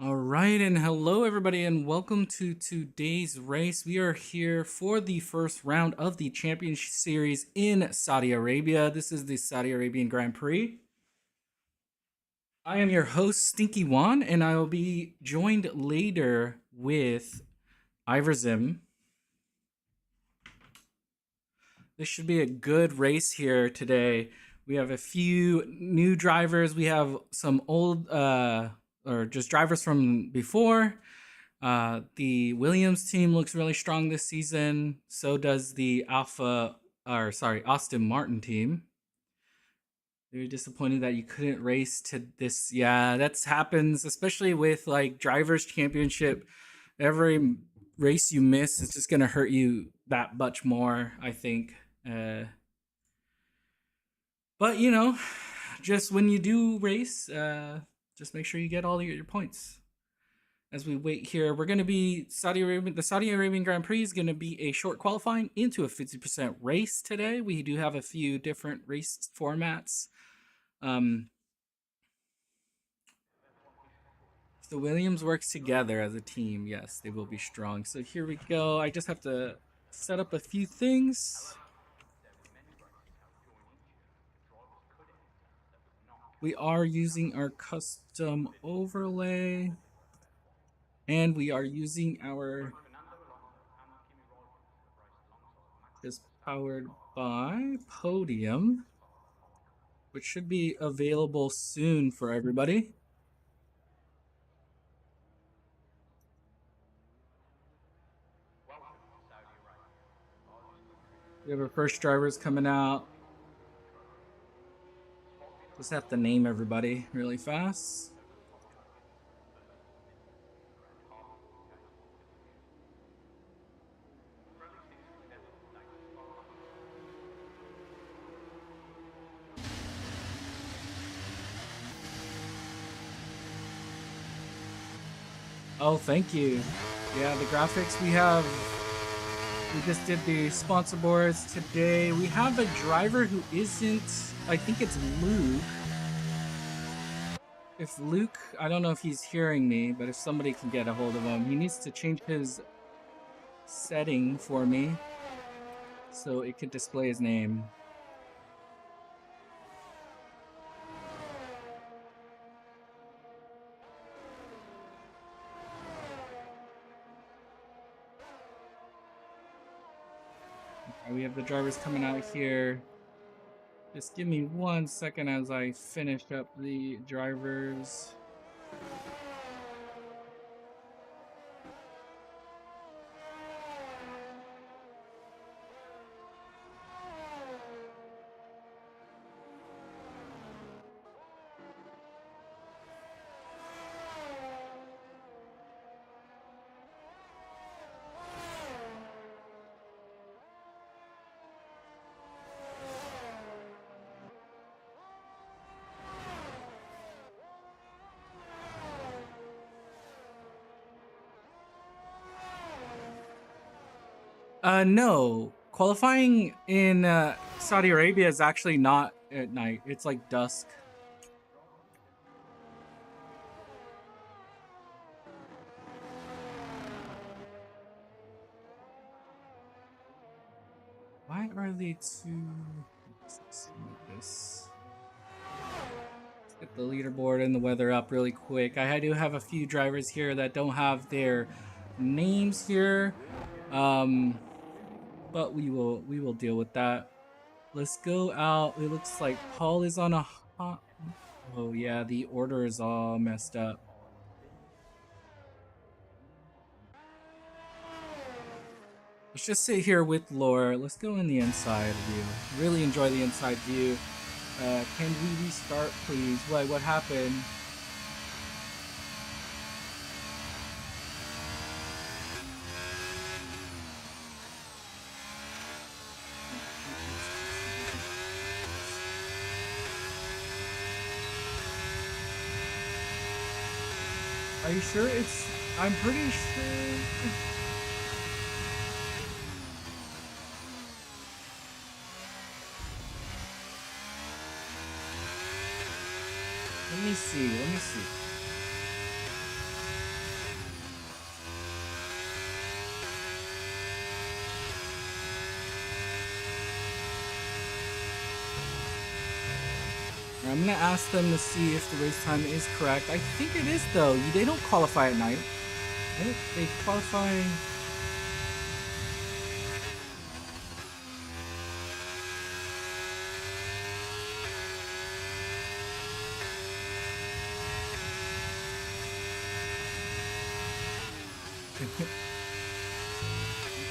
All right, and hello everybody, and welcome to today's race. We are here for the first round of the Championship Series in Saudi Arabia. This is the Saudi Arabian Grand Prix. I am your host, Stinky Juan, and I will be joined later with Iverzim. This should be a good race here today. We have a few new drivers. We have some old, or just drivers from before. The Williams team looks really strong this season. So does the Austin Martin team. Very disappointed that you couldn't race to this. Yeah, that's happens, especially with like drivers championship. Every race you miss is just gonna hurt you that much more, I think. But just when you do race, just make sure you get all your points. As we wait here, we're going to be the Saudi Arabian Grand Prix is going to be a short qualifying into a 50% race today. We do have a few different race formats. If the Williams works together as a team, yes, they will be strong. So here we go. I just have to set up a few things. We are using our custom overlay. And we are using our is powered by Podium, which should be available soon for everybody. We have our first drivers coming out. Just have to name everybody really fast. Oh, thank you. Yeah, the graphics we just did the sponsor boards today. We have a driver who isn't, I think it's Luke. If Luke, I don't know if he's hearing me, but if somebody can get a hold of him, he needs to change his setting for me so it could display his name. We have the drivers coming out here. Just give me 1 second as I finish up the drivers. No. Qualifying in Saudi Arabia is actually not at night. It's like dusk. Why are they too... Let's this. Let's get the leaderboard and the weather up really quick. I do have a few drivers here that don't have their names here. But we will deal with that. Let's go out. It looks like Paul is on a hot... Oh yeah, the order is all messed up. Let's just sit here with Laura. Let's go in the inside view. Really enjoy the inside view. Can we restart, please? What happened? Are you sure it's... I'm pretty sure... Let me see. I'm gonna ask them to see if the race time is correct. I think it is though. They don't qualify at night. They qualify. I'm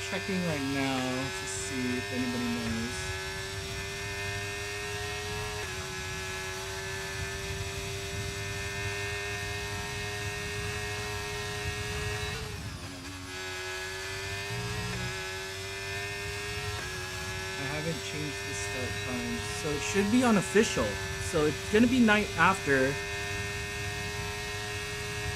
checking right now to see if anybody knows. I haven't changed the start time, so it should be unofficial. So it's gonna be night after.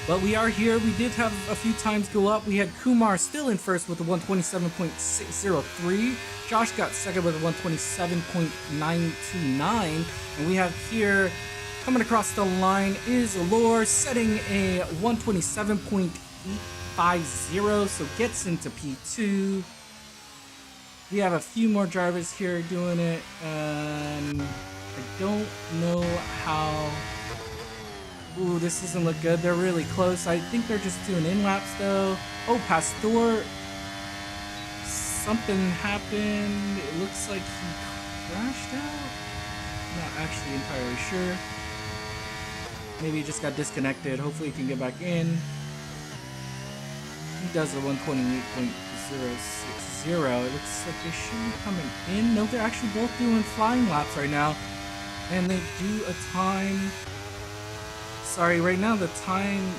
But we are here. We did have a few times go up. We had Kumar still in first with a 127.603. Josh got second with a 127.929. And we have here, coming across the line, is Lore setting a 127.850. So gets into P2. We have a few more drivers here doing it. I don't know how... Ooh, this doesn't look good. They're really close. I think they're just doing in-laps though. Oh, Pastor. Something happened. It looks like he crashed out. Not actually entirely sure. Maybe he just got disconnected. Hopefully he can get back in. He does a 128.060. It looks like they should be coming in. No, they're actually both doing flying laps right now. And they do a time... Sorry, right now the time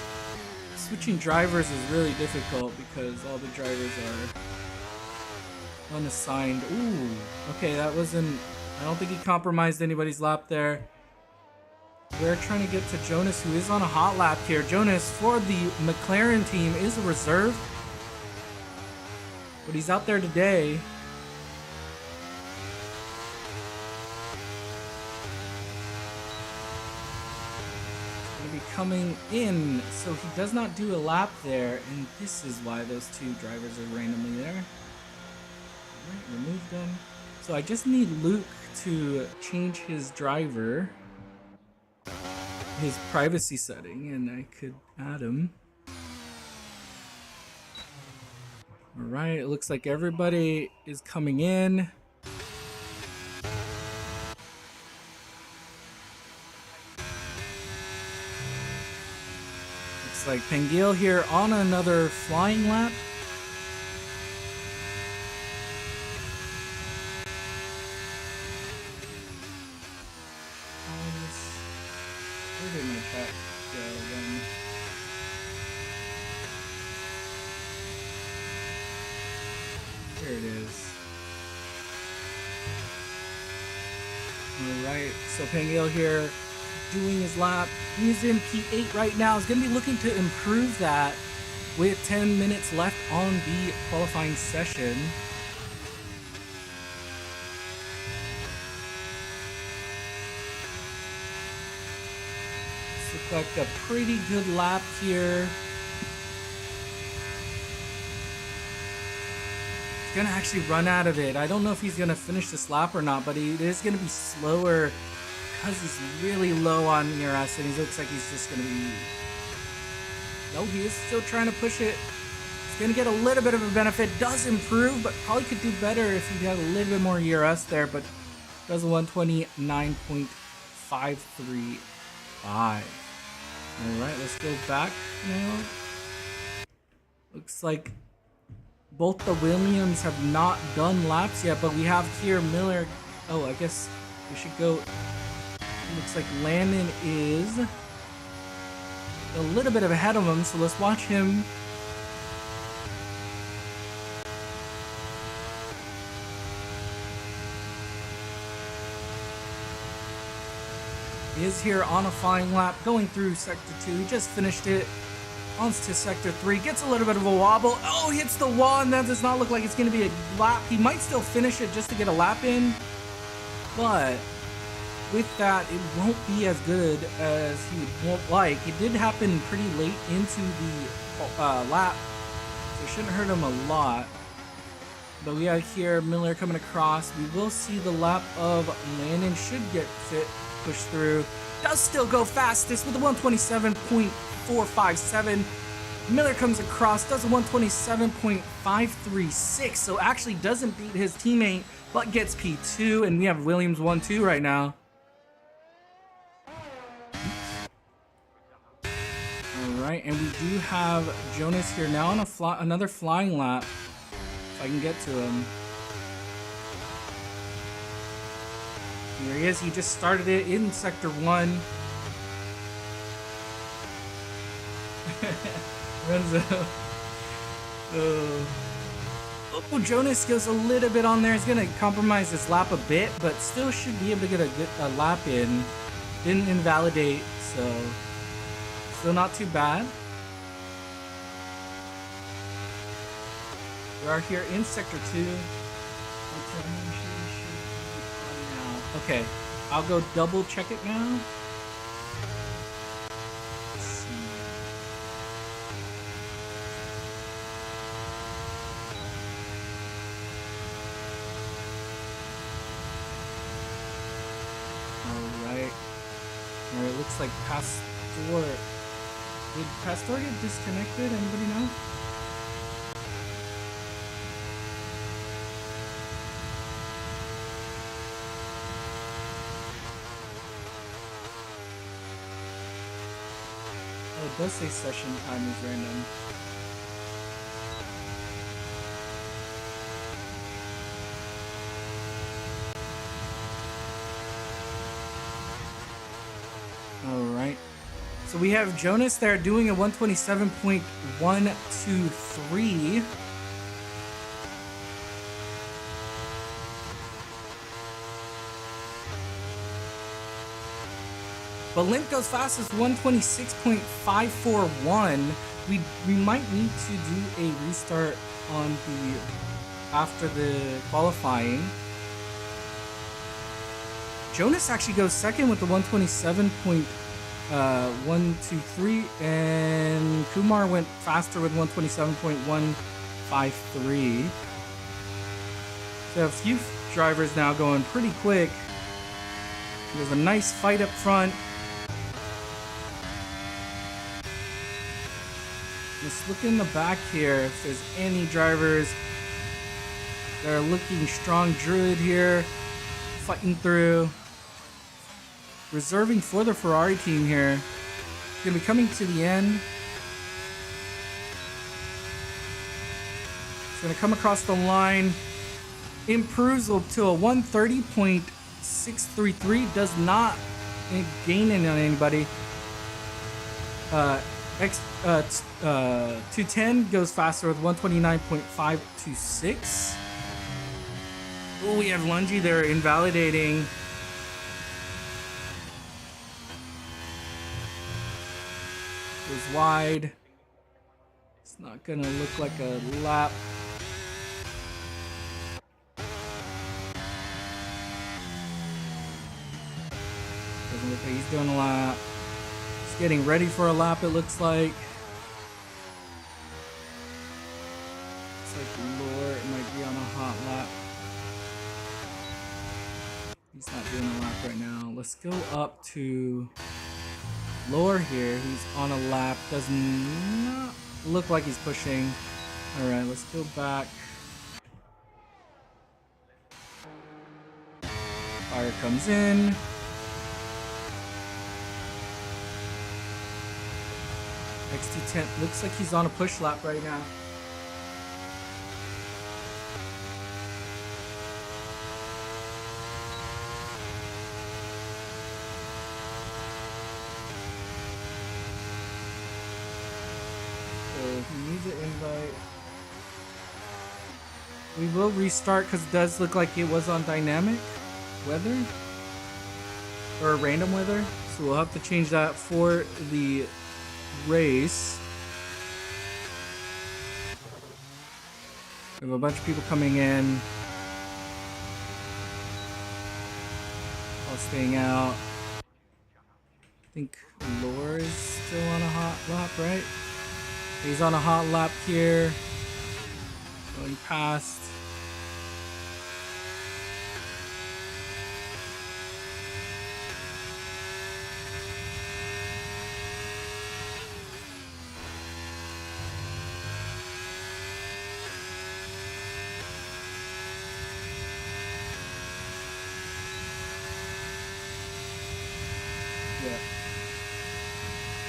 switching drivers is really difficult because all the drivers are unassigned. Ooh, okay, that wasn't... I don't think he compromised anybody's lap there. We're trying to get to Jonas, who is on a hot lap here. Jonas, for the McLaren team, is a reserve. But he's out there today. Be coming in, so he does not do a lap there, and this is why those two drivers are randomly there. Alright, remove them. So I just need Luke to change his driver, his privacy setting, and I could add him. Alright, it looks like everybody is coming in. Like Pengil here on another flying lap. Where did my chat go then? There it is. Alright, so Pengil here doing his lap. He's in P8 right now. He's going to be looking to improve that with 10 minutes left on the qualifying session. This looks like a pretty good lap here. He's going to actually run out of it. I don't know if he's going to finish this lap or not, but it is going to be slower because he's really low on ERS, and he looks like he's just going to be... No, he is still trying to push it. He's going to get a little bit of a benefit. Does improve, but probably could do better if he had a little bit more ERS there, but does a 129.535. Alright, let's go back now. Looks like both the Williams have not done laps yet, but we have here Miller. Oh, I guess we should go... Looks like Landon is a little bit ahead of him, so let's watch him. He is here on a flying lap, going through Sector 2. He just finished it. On to Sector 3, gets a little bit of a wobble. Oh, hits the wall, and that does not look like it's going to be a lap. He might still finish it just to get a lap in, but... with that, it won't be as good as he would like. It did happen pretty late into the lap, so it shouldn't hurt him a lot. But we have here Miller coming across. We will see the lap of Landon should get fit push through. Does still go fastest with a 127.457. Miller comes across, does a 127.536, so actually doesn't beat his teammate, but gets P2, and we have Williams 1-2 right now. Alright, and we do have Jonas here now on another flying lap, if I can get to him. Here he is, he just started it in Sector 1. Renzo. Oh, Jonas goes a little bit on there. He's going to compromise his lap a bit, but still should be able to get a lap in. Didn't invalidate, so still not too bad. We are here in Sector 2. Okay, I'll go double check it now. It looks like Pastor. Did Pastor get disconnected? Anybody know? Oh, it does say session time is random. Alright, so we have Jonas there doing a 127.123. But Limp goes fastest 126.541. We might need to do a restart on after the qualifying. Jonas actually goes second with the 127.123, and Kumar went faster with 127.153. So a few drivers now going pretty quick. There's a nice fight up front. Let's look in the back here if there's any drivers that are looking strong. Druid here, fighting through. Reserving for the Ferrari team here. It's going to be coming to the end. It's going to come across the line. Improves to a 130.633. Does not gain in on anybody. 210 goes faster with 129.526. Oh, we have Lungy there invalidating. Goes wide. It's not gonna look like a lap. Doesn't look like he's doing a lap. He's getting ready for a lap, it looks like. Looks like Lord might be on a hot lap. He's not doing a lap right now. Let's go up to Lore here. He's on a lap. Does not look like he's pushing. Alright, let's go back. Fire comes in. XT10 looks like he's on a push lap right now. He needs an invite. We will restart because it does look like it was on dynamic weather or random weather, so we'll have to change that for the race. We have a bunch of people coming in, all staying out. I think Lore is still on a hot lap, right? He's on a hot lap here, going past.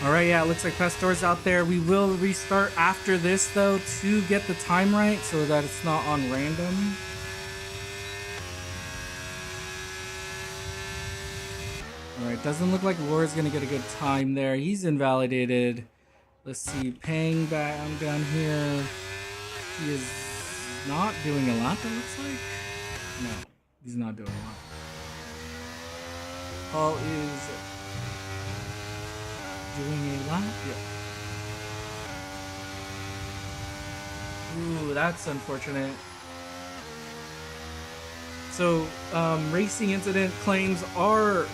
All right, yeah, it looks like Pastor's out there. We will restart after this, though, to get the time right so that it's not on random. All right, doesn't look like Laura's going to get a good time there. He's invalidated. Let's see, Pang back, I'm down here. He is not doing a lap, it looks like. No, he's not doing a lap. Paul is doing a lap. Yeah. Ooh, that's unfortunate. So, racing incident claims are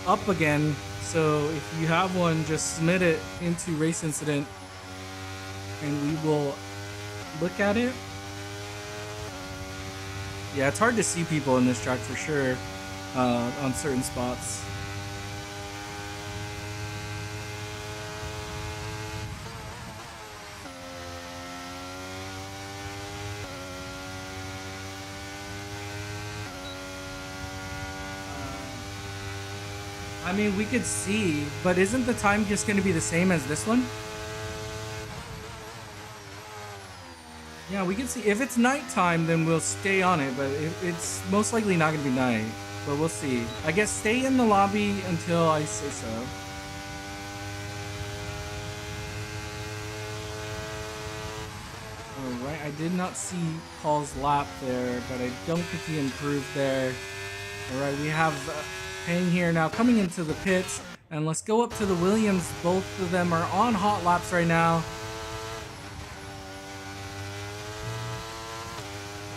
up again. So if you have one, just submit it into race incident and we will look at it. Yeah, it's hard to see people in this track for sure, on certain spots. I mean, we could see, but isn't the time just going to be the same as this one? Yeah, we can see. If it's nighttime, then we'll stay on it, but it's most likely not going to be night. But we'll see. I guess stay in the lobby until I say so. Alright, I did not see Paul's lap there, but I don't think he improved there. Alright, we have Pang here now coming into the pits. And let's go up to the Williams. Both of them are on hot laps right now.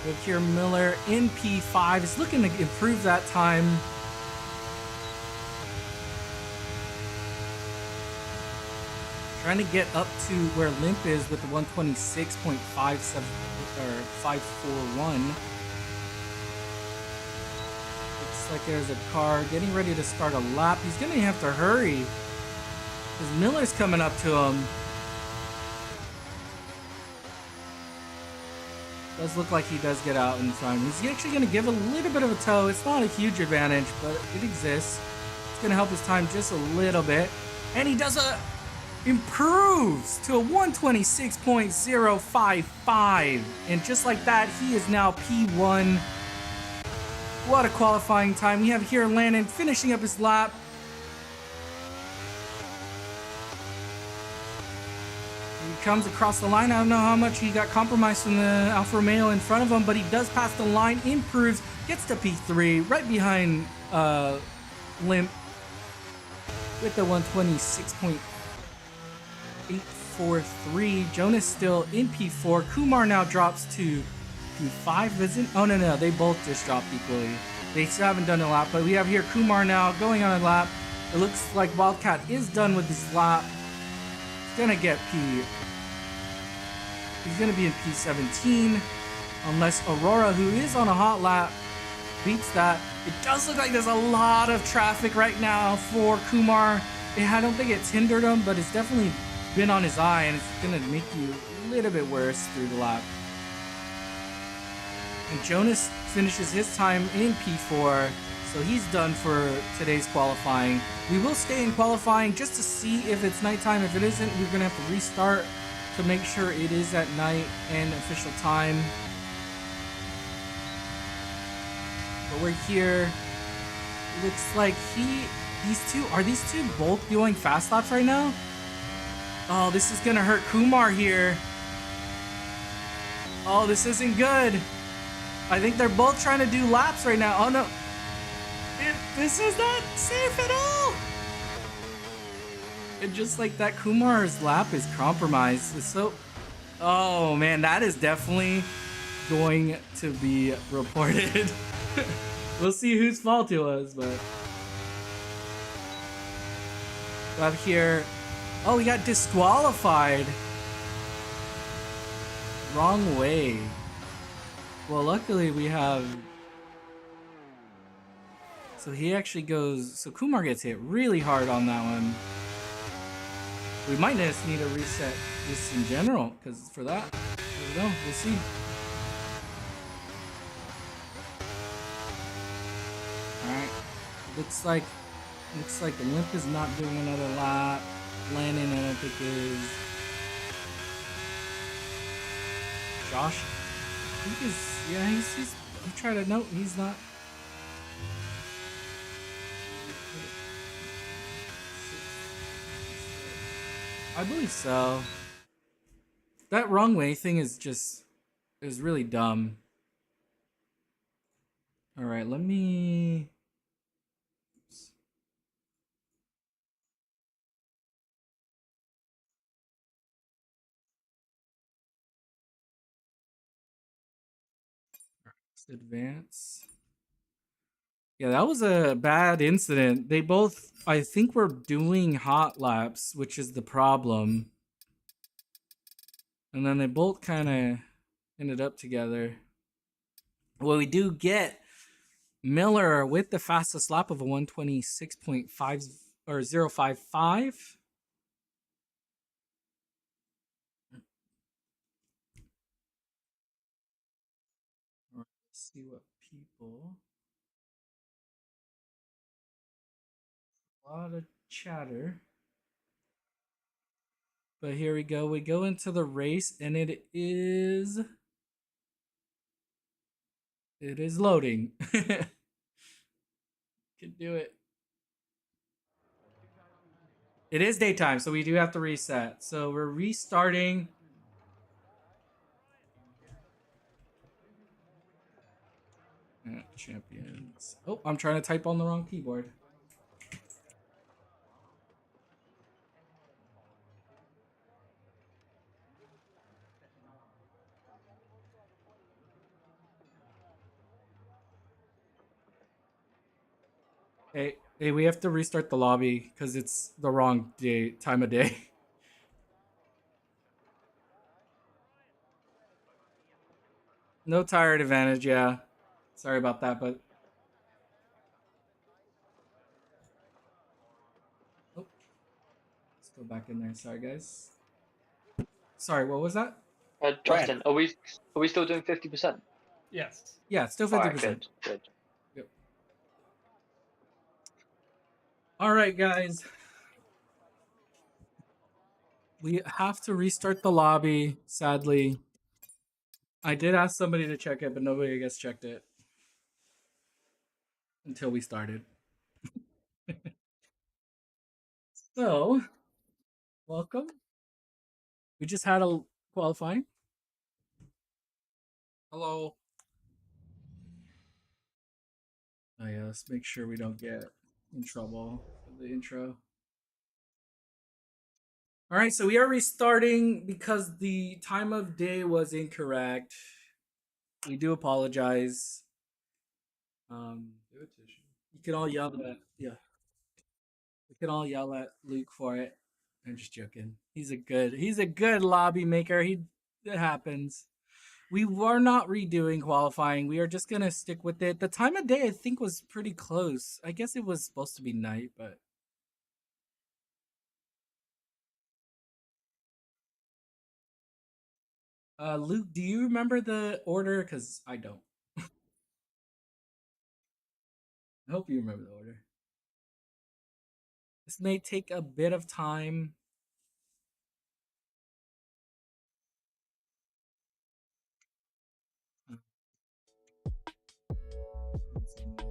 We have here Miller in P5. Is looking to improve that time. Trying to get up to where Limp is with the 126.57 or 541. Looks like there's a car getting ready to start a lap. He's gonna have to hurry because Miller's coming up to him. Does look like he does get out in time. He's actually going to give a little bit of a tow. It's not a huge advantage, but it exists. It's going to help his time just a little bit. And he does improves to a 126.055. And just like that, he is now P1. What a qualifying time. We have here Landon finishing up his lap. He comes across the line. I don't know how much he got compromised from the Alfa Romeo in front of him, but he does pass the line, improves, gets to P3, right behind Limp with the 126.843. Jonas still in P4. Kumar now drops to P5, isn't? Oh, no, they both just dropped equally. They still haven't done a lap, but we have here Kumar now going on a lap. It looks like Wildcat is done with his lap. Gonna get he's gonna be in P17 unless Aurora, who is on a hot lap, beats that. It does look like there's a lot of traffic right now for Kumar. I don't think it's hindered him, but it's definitely been on his eye, and it's gonna make you a little bit worse through the lap. And Jonas finishes his time in P4. So he's done for today's qualifying. We will stay in qualifying just to see if it's nighttime. If it isn't, we're gonna have to restart to make sure it is at night and official time. But we're here. Looks like these two both doing fast laps right now? Oh, this is gonna hurt Kumar here. Oh, this isn't good. I think they're both trying to do laps right now. Oh no. This is not safe at all! And just like that, Kumar's lap is compromised. So, oh man, that is definitely going to be reported. We'll see whose fault it was, but... Up here... Oh, we got disqualified! Wrong way. Well, luckily we have... So he actually goes... So Kumar gets hit really hard on that one. We might just need to reset this in general, because for that, I don't know, we'll see. Alright. Looks like Looks like Limp is not doing another lap. Landon, I don't think is. Josh, I think is, yeah, he's he tried to note he's not. I believe so. That wrong way thing is just, it was really dumb. All right, let me. Oops. Let's advance. Yeah, that was a bad incident. They both, I think, were doing hot laps, which is the problem. And then they both kind of ended up together. Well, we do get Miller with the fastest lap of a 126.5 or 055. Let's see what people. A lot of chatter. But here we go. We go into the race, and it is loading. Can do it. It is daytime, so we do have to reset. So we're restarting. Champions. Oh, I'm trying to type on the wrong keyboard. Hey, we have to restart the lobby because it's the wrong time of day. No tired advantage, yeah. Sorry about that, but oh, let's go back in there. Sorry, guys. Sorry, what was that? Justin, are we still doing 50%? Yes. Yeah, it's still 50%. Good. Yep. All right, guys. We have to restart the lobby, sadly. I did ask somebody to check it, but nobody, I guess, checked it until we started. So, welcome. We just had a qualifying. Hello. Oh yeah, let's make sure we don't get in trouble for the intro. All right, so we are restarting because the time of day was incorrect. We do apologize. You can all yell at We can all yell at Luke for it. I'm just joking. He's a good lobby maker. It happens. We were not redoing qualifying. We are just gonna stick with it. The time of day I think was pretty close. I guess it was supposed to be night, but Luke, do you remember the order? Because I don't. I hope you remember the order. This may take a bit of time.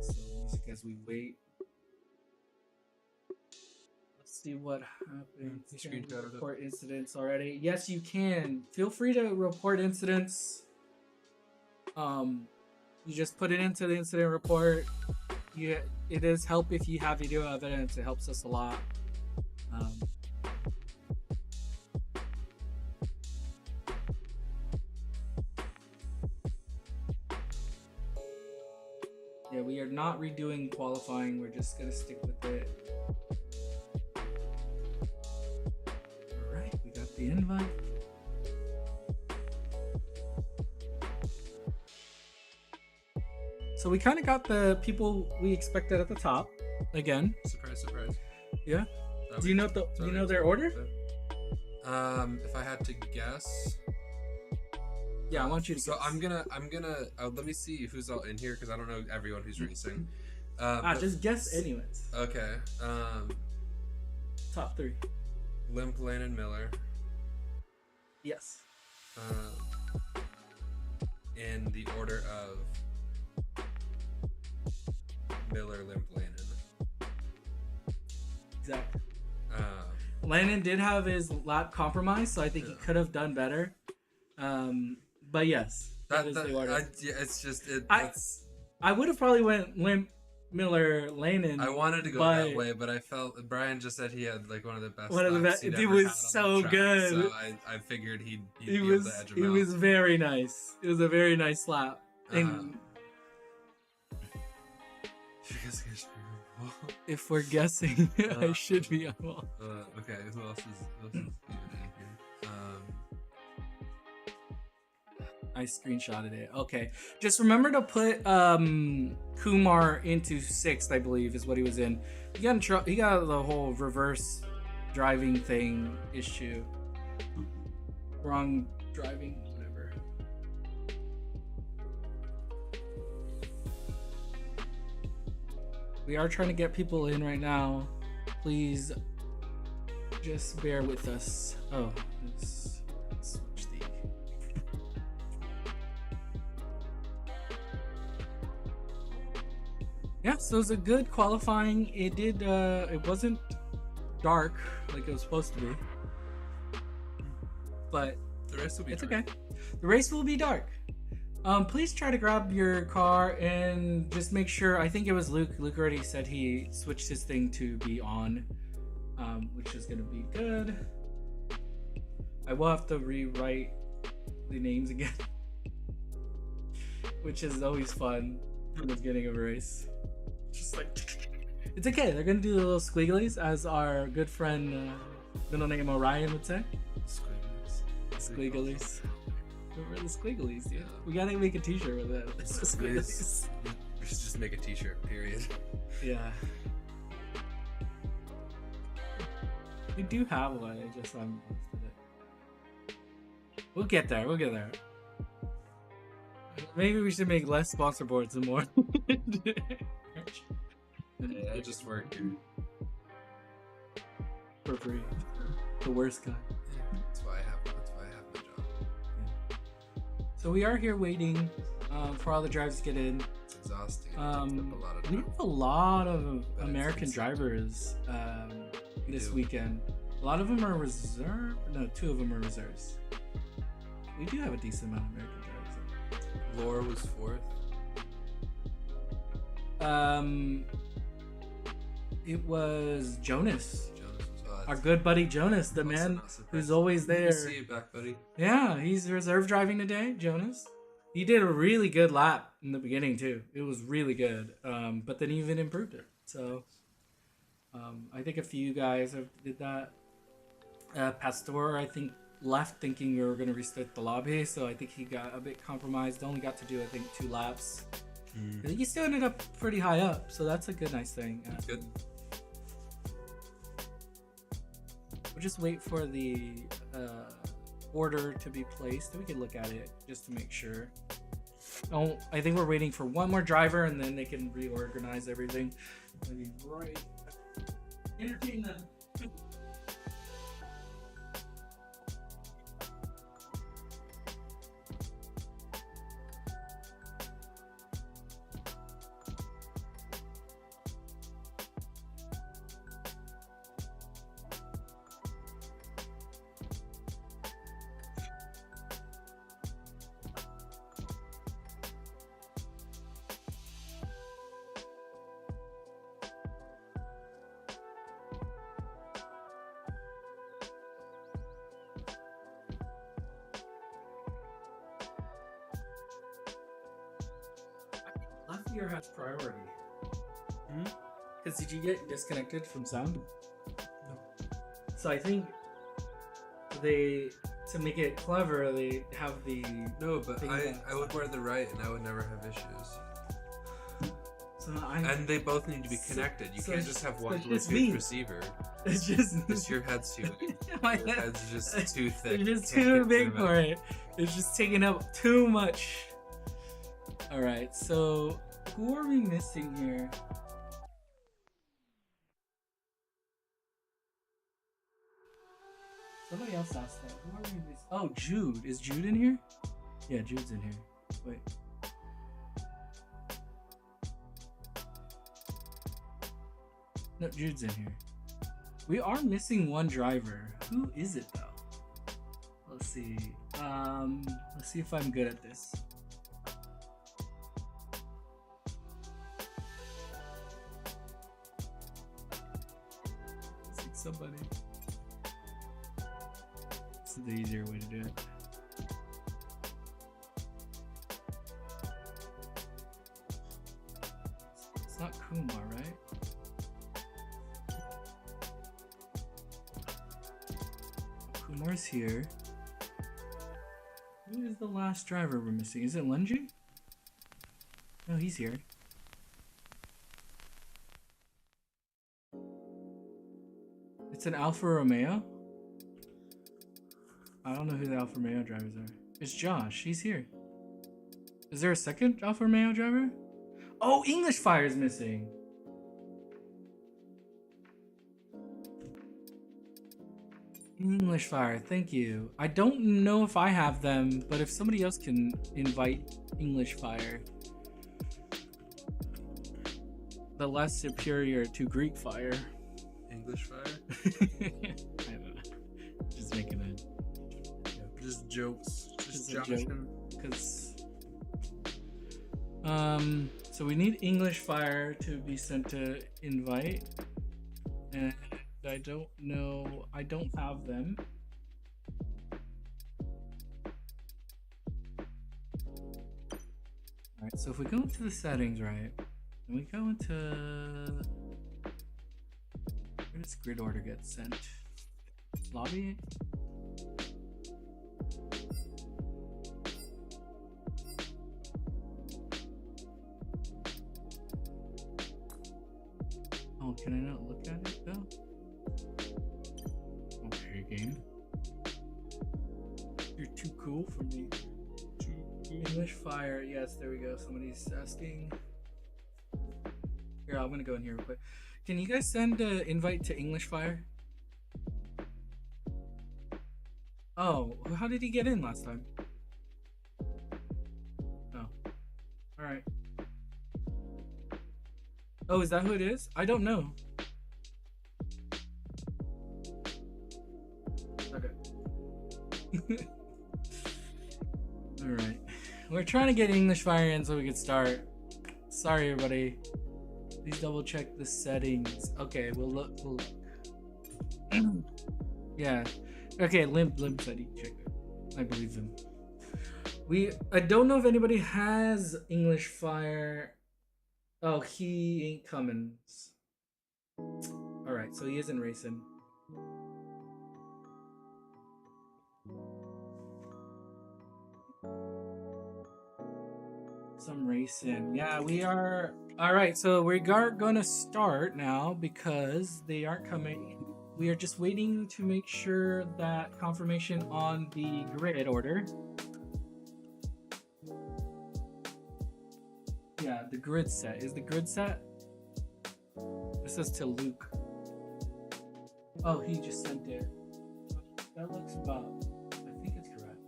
So music as we wait. Let's see what happens. Can we report incidents already? Yes, you can. Feel free to report incidents. You just put it into the incident report. It does help if you have video evidence. It helps us a lot. Yeah, we are not redoing qualifying. We're just gonna stick with it. All right, we got the invite. So we kind of got the people we expected at the top again. Surprise, surprise. Yeah. Do you know their order? If I had to guess. Yeah, I want you to. So guess. I'm gonna. Let me see who's all in here because I don't know everyone who's racing. Just guess anyways. Okay. Top 3. Limp, Landon, Miller. Yes. In the order of Miller, Limp, Landon. Exactly. Landon did have his lap compromised, so I think he could have done better. But yes, that is the order. I would have probably went Limp, Miller, Landon. I wanted to go that way, but I felt Brian just said he had like one of the best. One of the best. It was so good. So I figured he'd be able to edge him out. It was very nice. It was a very nice lap. If we're guessing, I should be on wall. Okay, who else is even in here? I screenshotted it. Okay, just remember to put Kumar into 6th, I believe, is what he was in. He got the whole reverse driving thing issue. Wrong driving, whatever. We are trying to get people in right now. Please just bear with us. Oh, let's switch the... Yeah, so it was a good qualifying. It did, it wasn't dark like it was supposed to be. But the race will be it's dark. Okay. The race will be dark. Please try to grab your car and just make sure. I think it was Luke. Luke already said he switched his thing to be on, which is gonna be good. I will have to rewrite the names again, which is always fun in the beginning of a race. Just like it's okay. They're gonna do the little squigglies, as our good friend, middle name Orion would say. Squigglies. Remember the squigglies, dude? We gotta make a t-shirt with that. Squigglies. We should just make a t-shirt, period. Yeah. We do have one, I just haven't posted it. We'll get there, Maybe we should make less sponsor boards and more. Yeah, it just worked, dude. For free. The worst guy. That's why I have my job. So we are here waiting for all the drivers to get in. It's exhausting. It takes up a lot of time. We have a lot of American drivers this weekend. A lot of them are reserve. No, 2 of them are reserves. We do have a decent amount of American drivers. Laura was 4th. It was Jonas. Was, our good buddy Jonas, the man who's always there. Good to see you back, buddy. Yeah, he's reserve driving today, Jonas. He did a really good lap in the beginning too. It was really good, but then he even improved it. So I think a few guys did that. Pastor, I think, left thinking we were going to restart the lobby, so I think he got a bit compromised. Only got to do, I think, 2 laps. I think he still ended up pretty high up, so that's a nice thing. Good. We'll just wait for the order to be placed. We can look at it just to make sure. Oh, I think we're waiting for one more driver, and then they can reorganize everything. Maybe right. Entertain them. Left ear has priority. Because did you get disconnected from sound? No. So I think they, to make it clever, they have the... No, but I would wear the right and I would never have issues. So and they both need to be connected. You can't just have one Bluetooth receiver. It's just your head's too big. My Your head's just too thick. It's just too big for it. It's just taking up too much. Alright, so who are we missing here? Somebody else asked that. Who are we missing? Oh, Jude. Is Jude in here? Yeah, Jude's in here. Wait. No, Jude's in here. We are missing one driver. Who is it though? Let's see. Let's see if I'm good at this. Let's see somebody. This is the easier way to do it. It's not Kumar, right? Kumar's here. Who is the last driver we're missing? Is it Lunji? No, he's here. It's an Alfa Romeo? I don't know who the Alfa Romeo drivers are. It's Josh. He's here. Is there a second Alfa Romeo driver? Oh, English Fire is missing. English Fire, thank you. I don't know if I have them, but if somebody else can invite English Fire. The less superior to Greek Fire. English Fire? I don't know. Just making it. Yeah, just jokes. Just a joking. joke. Because so we need English Fire to be sent to invite. And I don't know. I don't have them. Alright, so if we go into the settings, right, and we go into where does grid order get sent? Lobby? Oh, can I not look at it though? Okay, game. You're too cool for me. English Fire. Yes, there we go. Somebody's asking. Here, I'm gonna go in here real quick. Can you guys send an invite to English Fire? Oh, how did he get in last time? Oh. Alright. Oh, is that who it is? I don't know. Okay. Alright. We're trying to get English Fire in so we can start. Sorry, everybody. Please double check the settings. Okay, we'll look. We'll look. Yeah. Okay, Limp said he checked it. I believe him. I don't know if anybody has English Fire. Oh, he ain't coming. Alright, so he isn't racing. Some racing. Yeah, we are. Alright, so we are gonna start now because they aren't coming. We are just waiting to make sure that confirmation on the grid order. Yeah, the grid set. Is the grid set? This is to Luke. Oh, he just sent it. That looks about. I think it's correct.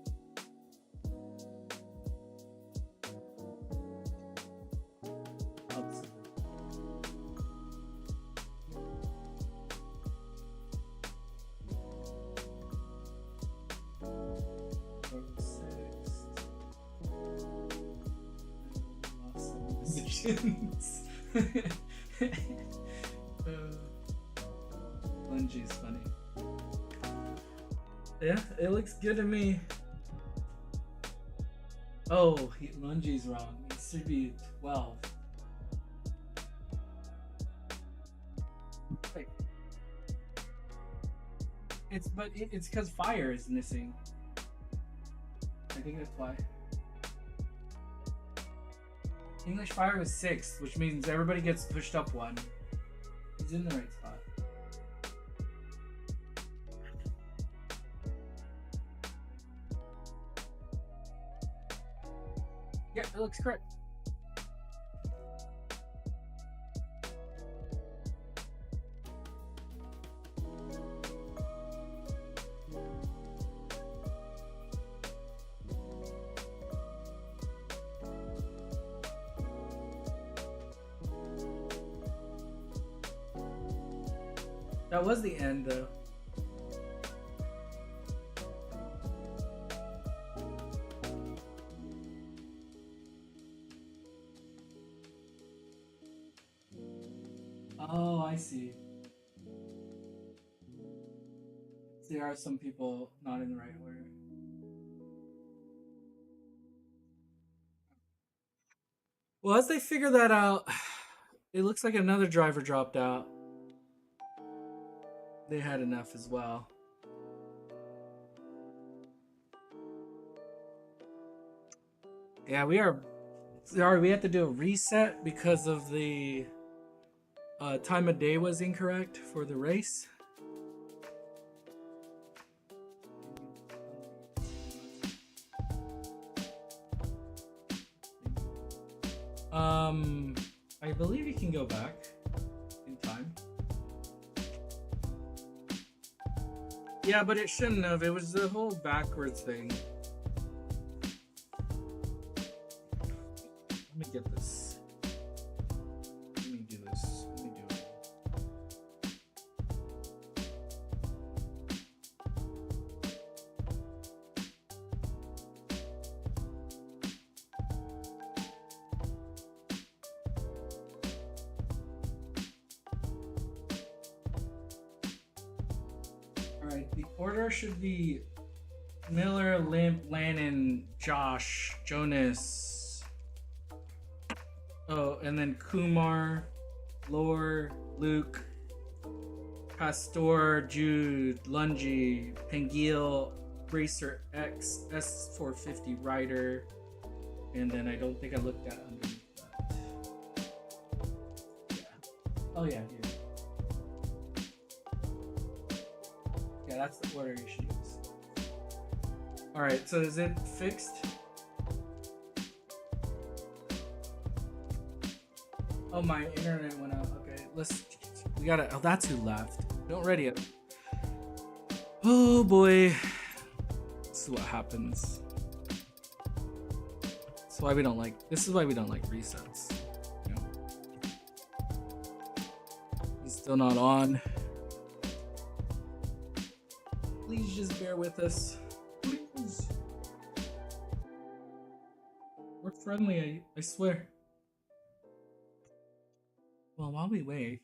Lungy's funny. Yeah, it looks good to me. Oh, Lungy's wrong. It should be 12. Wait. It's because Fire is missing. I think that's why. English Fire was 6th, which means everybody gets pushed up 1. He's in the right spot. Yeah, it looks correct. That was the end, though. Oh, I see. There are some people not in the right order. Well, as they figure that out, it looks like another driver dropped out. They had enough as well. Yeah, we are. Sorry, we had to do a reset because of the time of day was incorrect for the race. I believe you can go back in time. Yeah, but it shouldn't have. It was the whole backwards thing. Let me get this. Let me do this. Let me do it. Alright, the order should be Miller, Limp, Lannon, Josh, Jonas. Oh, and then Kumar, Lore, Luke, Pastor, Jude, Lungy, Pengil, Racer X, S0450 Rider, and then I don't think I looked at underneath that. Yeah. Oh yeah, here. Yeah, that's the order you should use. Alright, so is it fixed? Oh, my internet went out. Okay, we gotta, oh, that's who left. Don't ready it. Oh boy. This is what happens. This is why we don't like resets. You know? He's still not on. Please just bear with us. Please. We're friendly, I swear. Well, while we wait,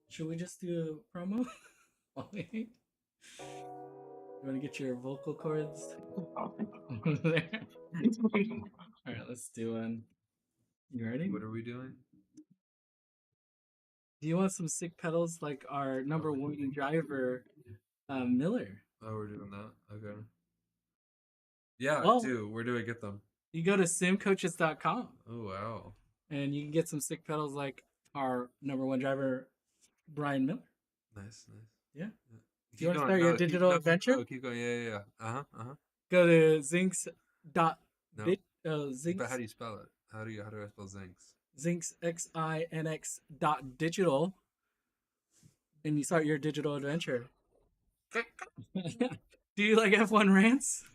should we just do a promo? While we wait? You want to get your vocal cords over there? Alright, let's do one. You ready? What are we doing? Do you want some sick pedals like our number one driver, Miller? Oh, we're doing that? Okay. Yeah, Well, I do. Where do I get them? You go to simcoaches.com Oh, wow. and you can get some sick pedals like our number one driver, Brian Miller. Nice, nice. Yeah. Yeah. Do you want to start your digital adventure? Keep going. Yeah. Go to zinx. No. Zinx. But how do you spell it? How do I spell Zinx? Zinx XINX.digital, and you start your digital adventure. Do you like F1 rants?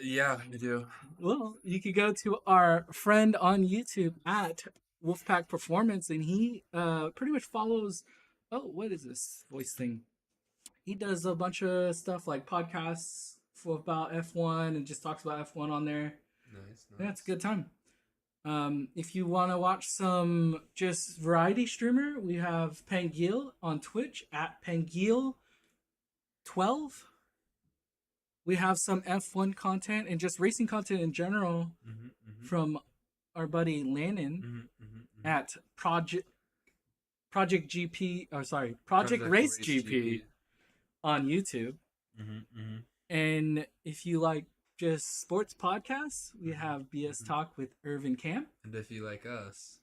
Yeah, I do. Well, you could go to our friend on YouTube at Wolfpack Performance, and he pretty much follows. Oh, what is this voice thing? He does a bunch of stuff like podcasts about F1 and just talks about F1 on there. Nice. Yeah, it's a good time. If you want to watch some just variety streamer, we have Pengil on Twitch at Pengil12. We have some F1 content and just racing content in general from our buddy Lannon at Project GP. Oh, sorry, Project Race GP on YouTube. And if you like just sports podcasts, we have BS Talk with Irvin Camp. And if you like us,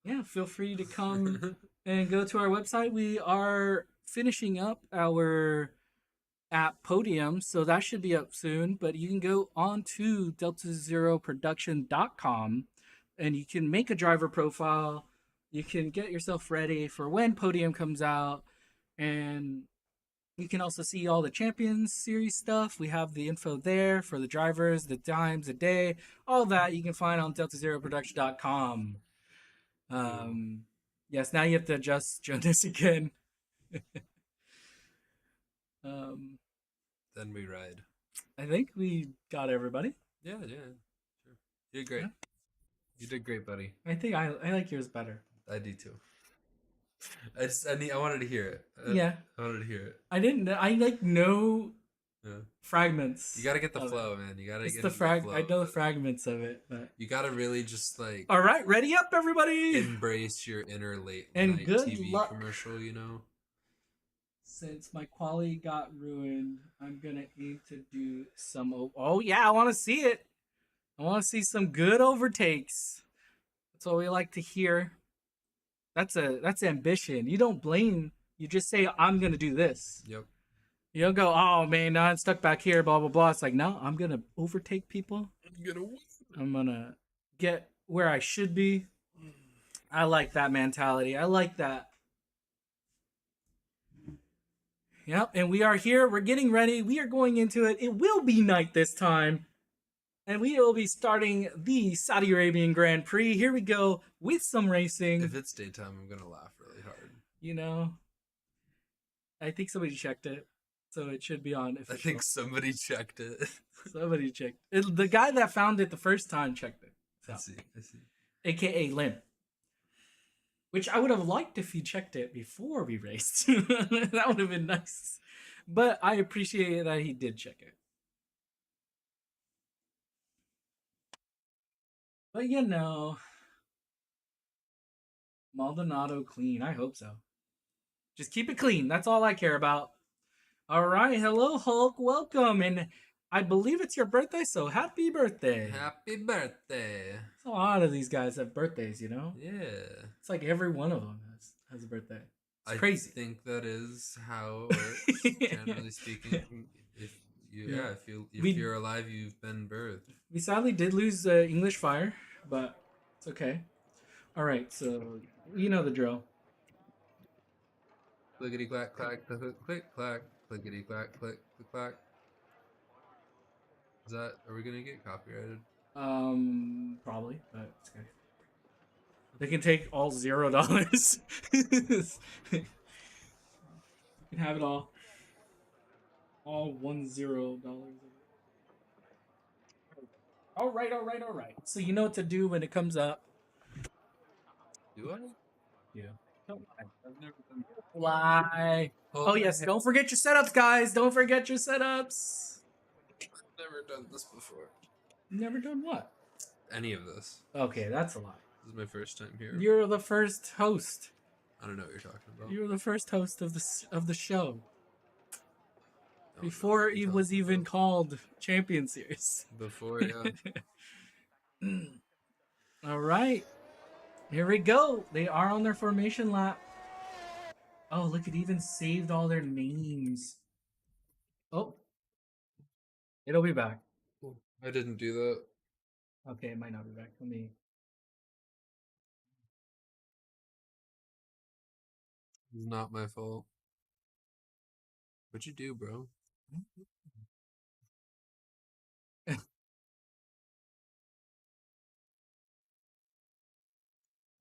yeah, feel free to come and go to our website. We are finishing up our app Podium, so that should be up soon. But you can go on to deltazeroproduction.com and you can make a driver profile. You can get yourself ready for when Podium comes out, and you can also see all the Champions Series stuff. We have the info there for the drivers, the times, the day, all that you can find on deltazeroproduction.com. Yes, now you have to adjust Jonas again. Then we ride. I think we got everybody. Yeah, yeah. Sure. You did great. Yeah. You did great, buddy. I think I like yours better. I do too. I wanted to hear it. Yeah. I wanted to hear it. I didn't know. I like know Yeah. fragments. You gotta get the of flow, it. man. You gotta It's get the into frag. flow I know the of it. fragments of it. But... You gotta really just like All right, ready up, everybody. embrace your inner late And night good TV luck. commercial, you know? Since my quality got ruined, I'm gonna aim to do some. Oh yeah, I want to see it. I want to see some good overtakes. That's what we like to hear. That's ambition. You don't blame. You just say I'm gonna do this. Yep. You don't go, oh man, now I'm stuck back here, blah blah blah. It's like, no, I'm gonna overtake people. I'm gonna win. I'm gonna get where I should be. I like that mentality. I like that. Yep, and we are here. We're getting ready. We are going into it. It will be night this time. And we will be starting the Saudi Arabian Grand Prix. Here we go with some racing. If it's daytime, I'm gonna laugh really hard. You know, I think somebody checked it. So it should be on. I think somebody checked it. Somebody checked it. The guy that found it the first time checked it. So. I see. AKA Lim. Which I would have liked if he checked it before we raced. That would have been nice. But I appreciate that he did check it. But you know, Maldonado clean. I hope so. Just keep it clean. That's all I care about. All right. Hello, Hulk. Welcome. And I believe it's your birthday, so happy birthday. Happy birthday. A lot of these guys have birthdays, you know? Yeah. It's like every one of them has a birthday. It's crazy. I think that is how it works, generally speaking. If you're alive, you've been birthed. We sadly did lose English Fire, but it's okay. All right, so you know the drill. Clickety clack clack, click clack, clickety clack click clack. Are we gonna get copyrighted? Probably, but it's okay. They can take all $0. You can have it all. All $10. All right. So you know what to do when it comes up. Do I? Yeah. Don't lie. I've never done that. Lie. Oh yes. Don't forget your setups, guys. Don't forget your setups. I've never done this before. Never done what? Any of this. Okay, that's a lie. This is my first time here. You're the first host. I don't know what you're talking about. You were the first host of the show. Don't Before know what it you're was talking even about. called Champion Series. Before, yeah. All right. Here we go. They are on their formation lap. Oh, look, it even saved all their names. Oh. It'll be back. I didn't do that. Okay, it might not be back. Let me. It's not my fault. What'd you do, bro?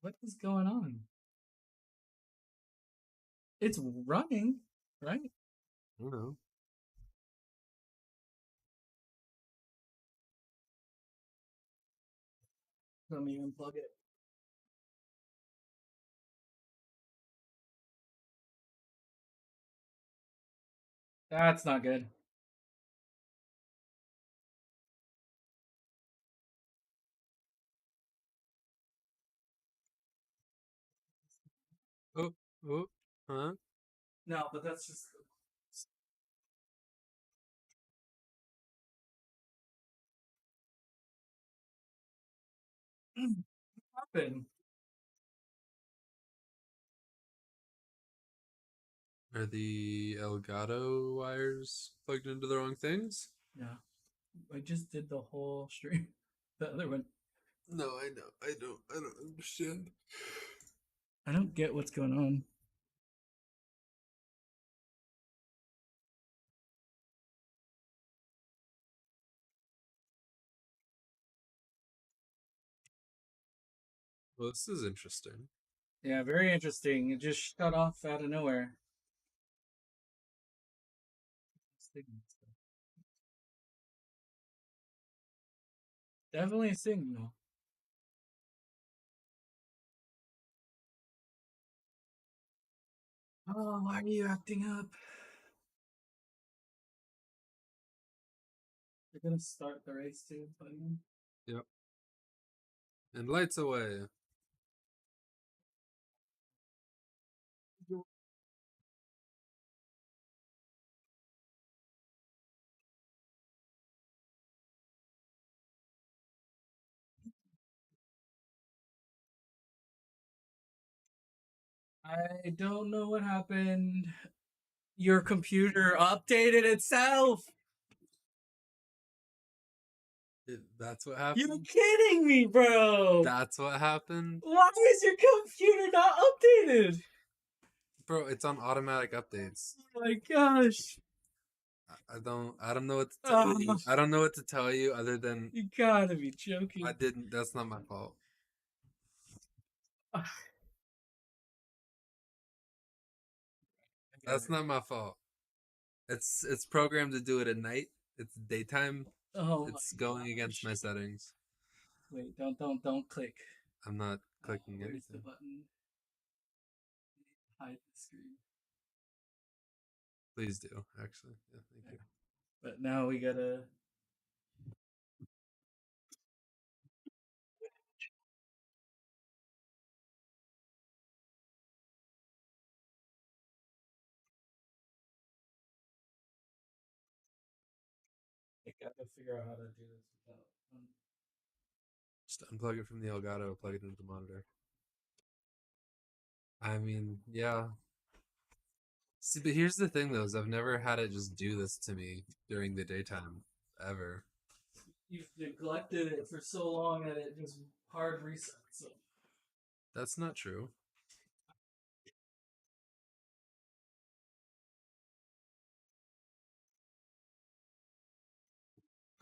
What is going on? It's running, right? I don't know. Let me unplug it. That's not good. Oh, huh? No, but that's just. What happened? Are the Elgato wires plugged into the wrong things? Yeah. I just did the whole stream. The other one. No, I know. I don't understand. I don't get what's going on. Well, this is interesting. Yeah, very interesting. It just shut off out of nowhere. Definitely a signal. Oh, why are you acting up? You're gonna start the race too, buddy. Yep. And lights away. I don't know what happened. Your computer updated itself. That's what happened? You're kidding me, bro. That's what happened? Why is your computer not updated? Bro, it's on automatic updates. Oh my gosh. I don't know what to tell you. I don't know what to tell you other than You gotta be joking. that's not my fault. That's not my fault. It's programmed to do it at night. It's daytime. Oh, it's going against my settings. Wait, don't click. I'm not clicking Where's anything. the button? Hide the screen. Please do, actually. Yeah, thank you. But now we gotta. I gotta figure out how to do this without. Just unplug it from the Elgato, plug it into the monitor. I mean, yeah. See, but here's the thing, though, is I've never had it just do this to me during the daytime, ever. You've neglected it for so long that it just hard resets. So. That's not true.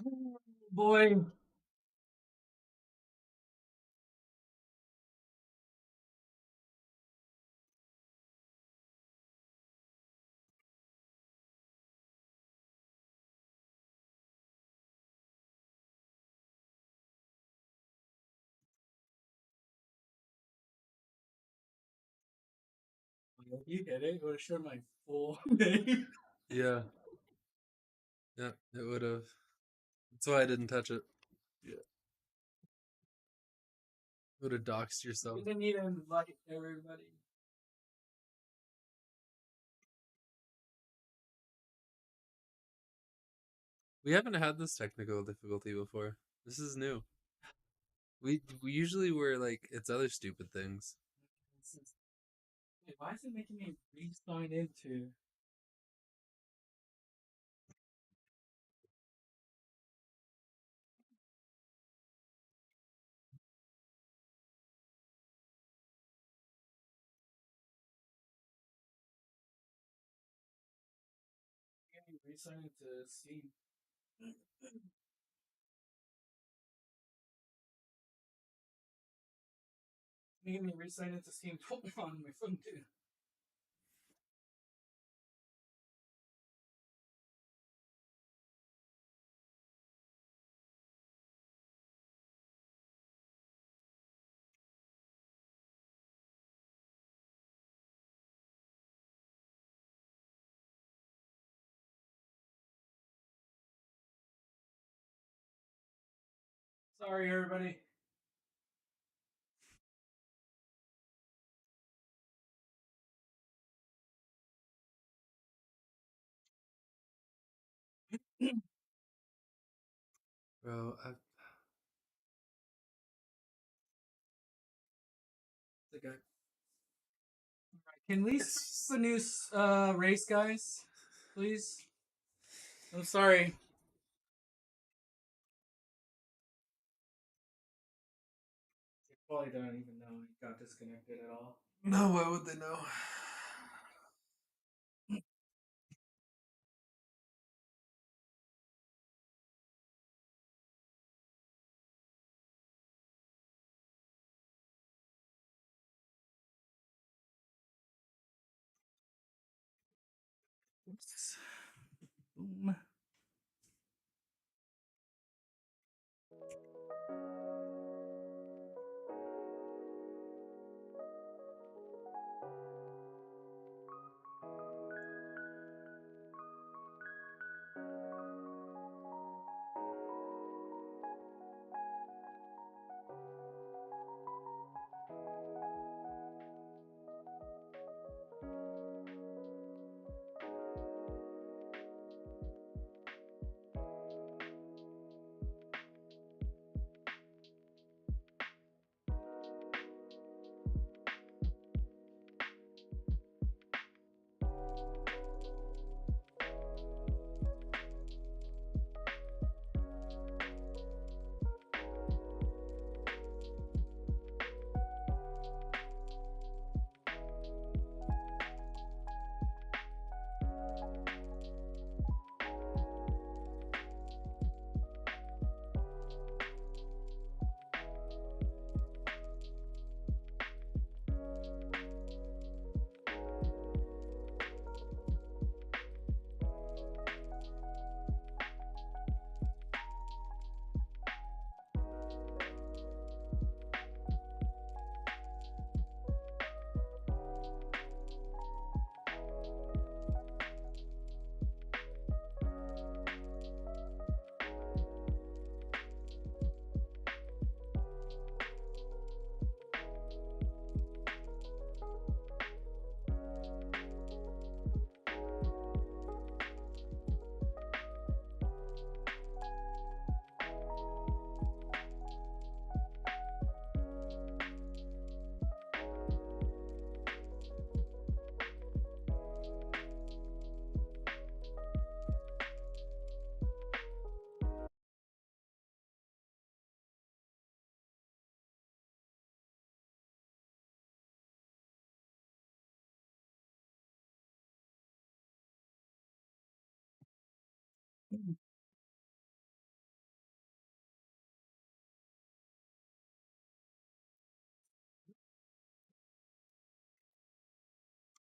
Oh, boy. You hit it. It would have shown my full name. Yeah. Yeah, it would have. That's why I didn't touch it. Yeah. Would have doxed yourself. You didn't need to invite everybody. We haven't had this technical difficulty before. This is new. We usually were like it's other stupid things. Wait, why is it making me re-sign into? Re-sign into Steam. Making me re-sign into Steam on my phone too. Sorry, everybody. Bro, Okay. Can we start the new race, guys? Please. I'm sorry. They probably don't even know it got disconnected at all. no, why would they know? Oops. Boom.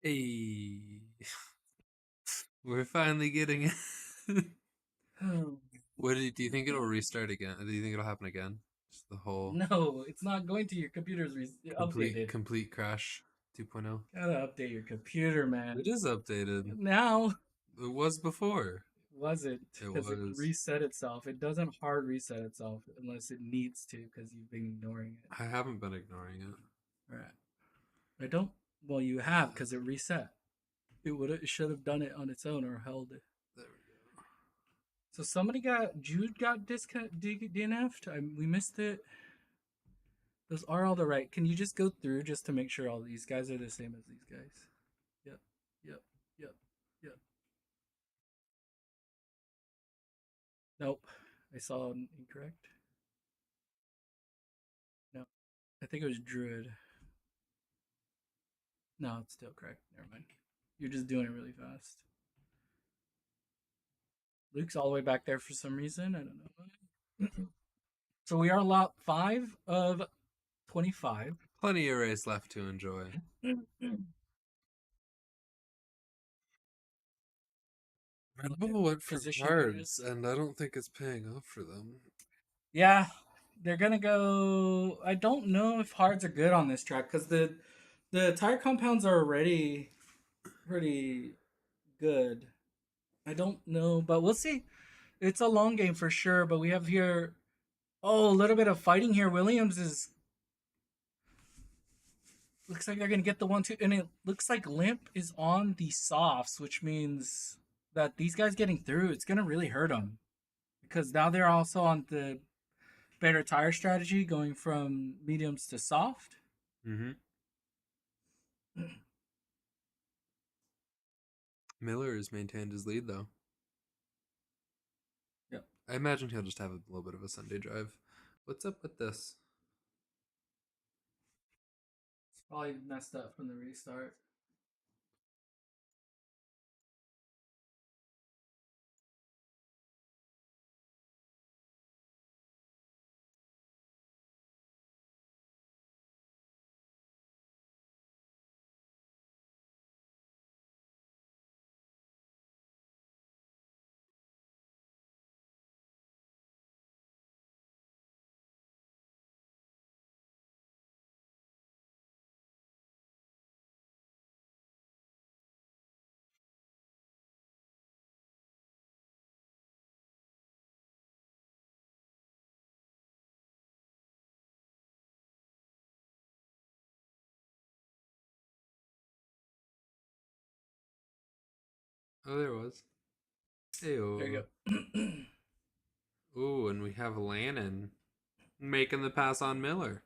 Hey, we're finally getting it. Do you think it'll restart again? Do you think it'll happen again? Just the whole No, it's not going to your computer's updated. complete crash 2.0. Gotta update your computer, man. It is updated. Now, It was before. wasn't It because it was. reset itself. It doesn't hard reset itself unless it needs to because you've been ignoring it. I haven't been ignoring it. Right. I don't. Well, you have because it reset. It should have done it on its own or held it. There we go. So Jude got DNF'd. We missed it. Those are all the right. Can you just go through just to make sure all these guys are the same as these guys? Yep. Yep. Yep. Yep. Nope. I saw an incorrect. No. I think it was Druid. No, it's still correct. Never mind. You're just doing it really fast. Luke's all the way back there for some reason. I don't know. So we are lot 5 of 25. Plenty of race left to enjoy. People went for cards, and I don't think it's paying off for them. Yeah, they're gonna go. I don't know if hards are good on this track because the tire compounds are already pretty good. I don't know, but we'll see. It's a long game for sure. But we have here, a little bit of fighting here. Williams is looks like they're gonna get the 1-2, and it looks like Limp is on the softs, which means that these guys getting through, it's gonna really hurt them because now they're also on the better tire strategy, going from mediums to soft. Mm-hmm. Miller has maintained his lead, though. Yep. I imagine he'll just have a little bit of a Sunday drive. What's up with this? Probably messed up from the restart. Oh, there was. Hey-o. There you go. Ooh, and we have Lannon making the pass on Miller.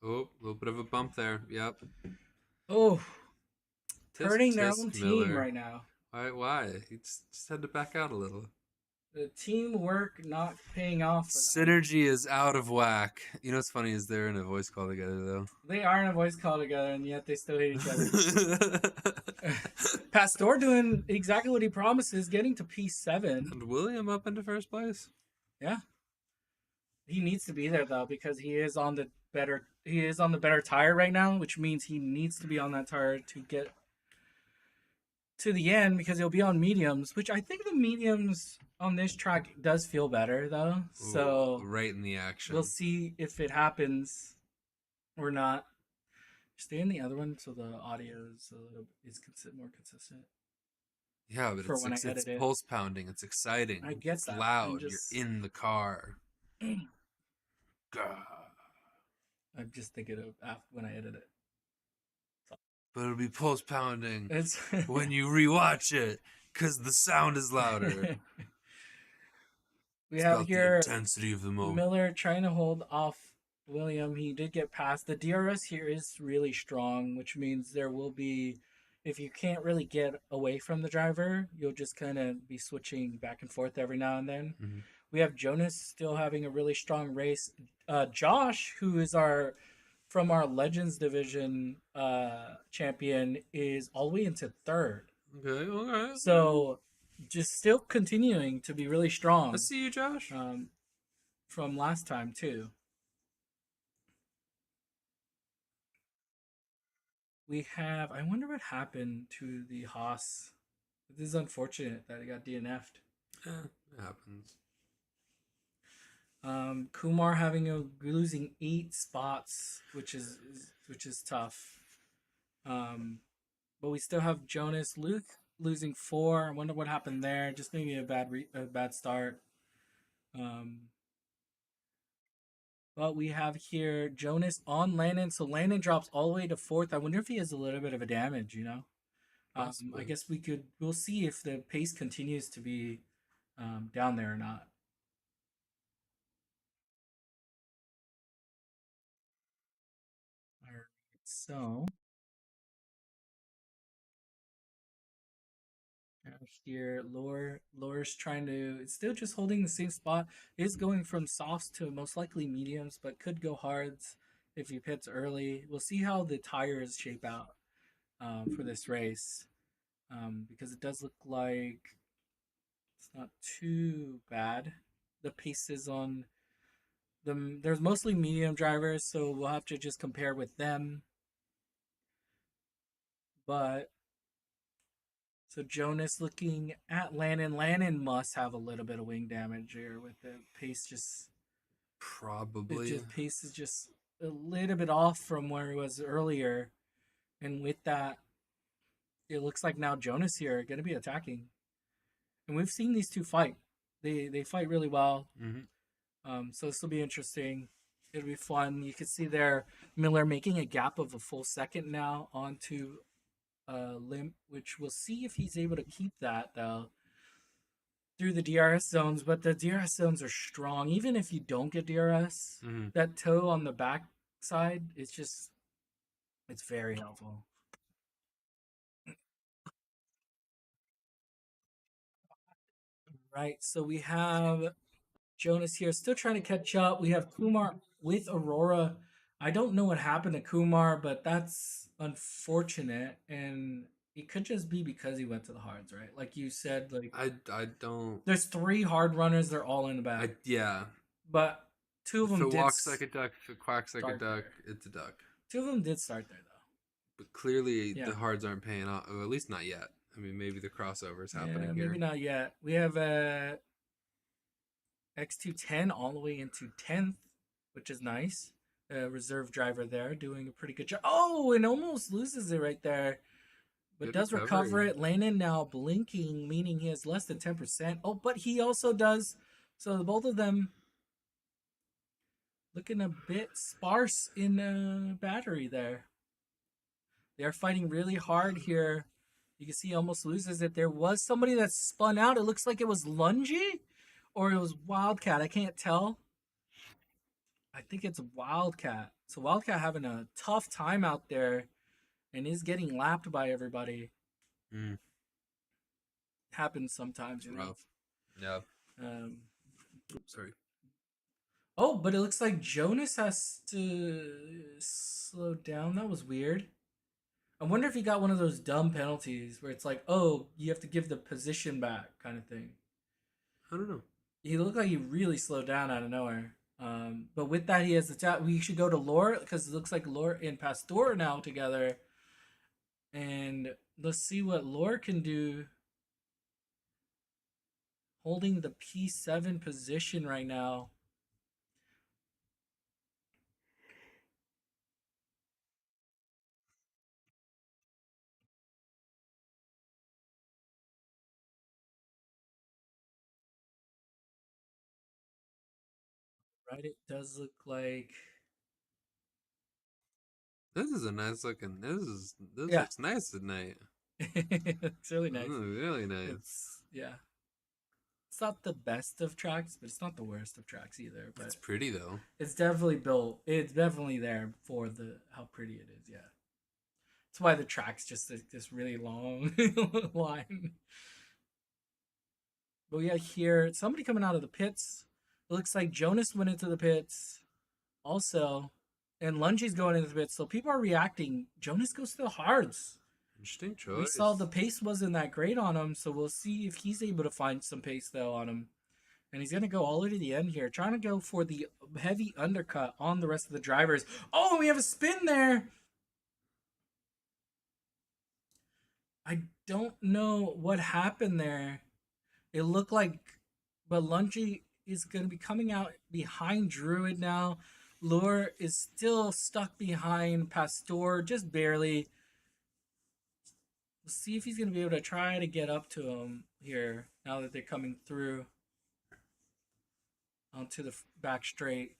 Oh, a little bit of a bump there. Yep. Oh, Tisk hurting their tisk own team Miller. right now. Why? He just had to back out a little. The teamwork not paying off for them. Synergy is out of whack. You know what's funny is they're in a voice call together though. They are in a voice call together, and yet they still hate each other. Pastor doing exactly what he promises, getting to P7. And William up into first place. Yeah, he needs to be there though because he is on the better tire right now, which means he needs to be on that tire to get to the end because he'll be on mediums, which I think the mediums on this track does feel better though. So right in the action. we'll see if it happens or not. Stay in the other one so the audio is more consistent. Yeah, but it's pulse pounding. It's exciting. I get it's that. loud. You're in the car. I'm just thinking of when I edit it. But it'll be pulse pounding when you rewatch it because the sound is louder. We have here the intensity of the moment. Miller trying to hold off William. He did get past. The DRS here is really strong, which means there will be, if you can't really get away from the driver, you'll just kind of be switching back and forth every now and then. Mm-hmm. We have Jonas still having a really strong race. Josh, who is from our Legends division champion, is all the way into third. Okay. So just still continuing to be really strong. I see you, Josh. From last time too. We have. I wonder what happened to the Haas. This is unfortunate that it got DNF'd. Yeah, it happens. Kumar losing 8 spots, which is tough. But we still have Jonas Luke losing 4. I wonder what happened there. Just maybe a bad start. But we have here Jonas on Landon, so Landon drops all the way to 4th. I wonder if he has a little bit of a damage, you know. I guess we'll see if the pace continues to be down there or not. All right, so here, Lore's trying to. It's still just holding the same spot. Is going from softs to most likely mediums, but could go hards if he pits early. We'll see how the tires shape out for this race, because it does look like it's not too bad. The paces on them. There's mostly medium drivers, so we'll have to just compare with them. But so Jonas looking at Lannon. Lannon must have a little bit of wing damage here with the pace just probably. Pace is just a little bit off from where it was earlier, and with that, it looks like now Jonas here are going to be attacking, and we've seen these two fight. They fight really well. Mm-hmm. So this will be interesting. It'll be fun. You can see there Miller making a gap of a full second now onto Limp, which we'll see if he's able to keep that though through the DRS zones. But the DRS zones are strong. Even if you don't get DRS, that toe on the back side is it's very helpful. Right, so we have Jonas here still trying to catch up. We have Kumar with Aurora. I don't know what happened to Kumar, but that's unfortunate, and it could just be because he went to the hards, right? Like you said, like I don't. There's 3 hard runners. They're all in the back. Yeah, but 2 of them if it walks like a duck, if it quacks like a duck, there. It's a duck. 2 of them did start there though. But clearly, the hards aren't paying off. Or at least not yet. I mean, maybe the crossover is happening here. Maybe not yet. We have X210 all the way into 10th, which is nice. Reserve driver there doing a pretty good job. Oh, and almost loses it right there. But good does recover it. Landon now blinking, meaning he has less than 10%. Oh, but he also does. So both of them looking a bit sparse in battery there. They're fighting really hard here You can see he almost loses it. There was somebody that spun out. It looks like it was Lungy or it was Wildcat. I can't tell. I think it's Wildcat. So Wildcat having a tough time out there and is getting lapped by everybody. Happens sometimes, you know. Rough. Yeah. Oops, sorry. Oh, but it looks like Jonas has to slow down. That was weird. I wonder if he got one of those dumb penalties where it's like, oh, you have to give the position back kind of thing. I don't know. He looked like he really slowed down out of nowhere. But with that, he has the chat. We should go to Lore because it looks like Lore and Pastor are now together. And let's see what Lore can do. Holding the P7 position right now. Right, it does look like this is a nice looking. This yeah. looks nice at night. It's really nice. Really nice. It's not the best of tracks, but it's not the worst of tracks either. But it's pretty though. It's definitely built. It's definitely there for how pretty it is. Yeah, that's why the track's just this really long line. But we got here somebody coming out of the pits. It looks like Jonas went into the pits, also, and Lungy's going into the pits. So people are reacting. Jonas goes to the hards. Interesting choice. We saw the pace wasn't that great on him, so we'll see if he's able to find some pace though on him. And he's going to go all the way to the end here, trying to go for the heavy undercut on the rest of the drivers. Oh, we have a spin there. I don't know what happened there. It looked like, but Lungy is going to be coming out behind Druid now. Lure is still stuck behind Pastor, just barely. We'll see if he's going to be able to try to get up to him here now that they're coming through onto the back straight.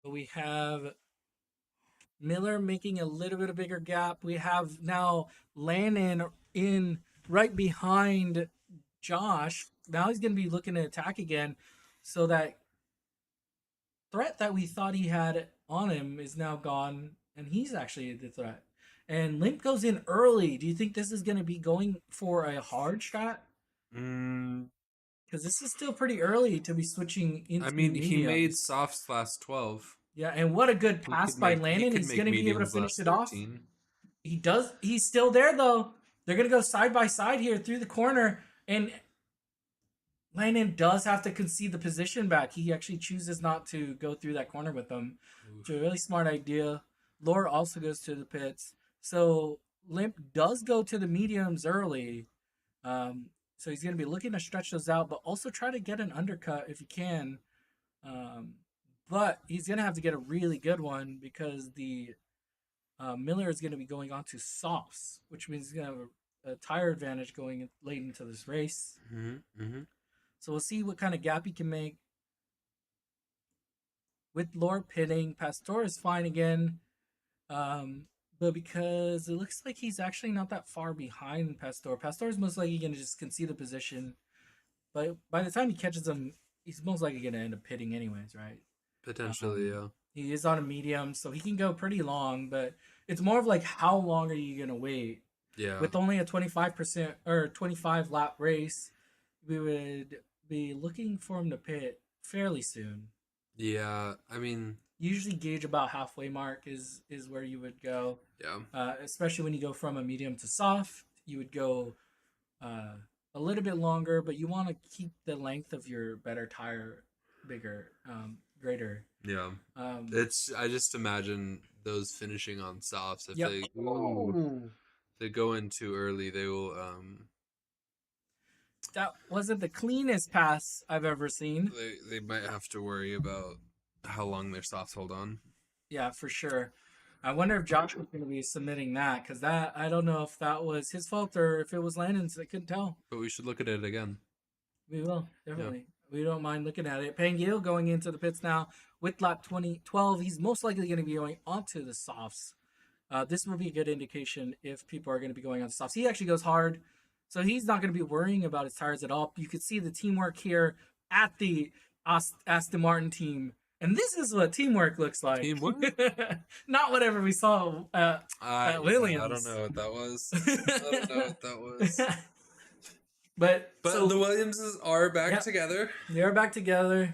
But we have Miller making a little bit of bigger gap. We have now Lannon in right behind Josh. Now he's going to be looking to attack again. So that threat that we thought he had on him is now gone. And he's actually the threat. And Limp goes in early. Do you think this is going to be going for a hard shot? Because this is still pretty early to be switching into mediums. He made softs last 12. Yeah, and what a good pass by Landon. He's going to be able to finish it off. He does. He's still there, though. They're going to go side by side here through the corner. And Landon does have to concede the position back. He actually chooses not to go through that corner with them. It's a really smart idea. Laura also goes to the pits. So Limp does go to the mediums early. So he's going to be looking to stretch those out, but also try to get an undercut if he can. But he's going to have to get a really good one because the Miller is going to be going on to softs, which means he's going to have a tire advantage going late into this race. So we'll see what kind of gap he can make. With Lore pitting, Pastor is fine again. But because it looks like he's actually not that far behind Pastor. Pastor is most likely going to just concede the position. But by the time he catches him, he's most likely going to end up pitting anyways, right? Potentially, yeah. He is on a medium, so he can go pretty long. But it's more of like, how long are you going to wait? Yeah. With only a 25% or 25 lap race, we would be looking for him to pit fairly soon. Yeah, I mean, usually gauge about halfway mark is where you would go. Yeah. Especially when you go from a medium to soft, you would go a little bit longer, but you want to keep the length of your better tire bigger, greater. Yeah. I just imagine those finishing on softs. If they go in too early, they will. That wasn't the cleanest pass I've ever seen. They might have to worry about how long their softs hold on. Yeah, for sure. I wonder if Josh was going to be submitting that, because I don't know if that was his fault or if it was Landon's. I couldn't tell. But we should look at it again. We will, definitely. We don't mind looking at it. Pangil going into the pits now with lap 12. He's most likely going to be going onto the softs. This will be a good indication if people are going to be going on softs. He actually goes hard, so he's not going to be worrying about his tires at all. You can see the teamwork here at the Aston Martin team. And this is what teamwork looks like. Teamwork? Not whatever we saw at Williams. I don't know what that was. I don't know what that was. But so, the Williamses are back together. They are back together.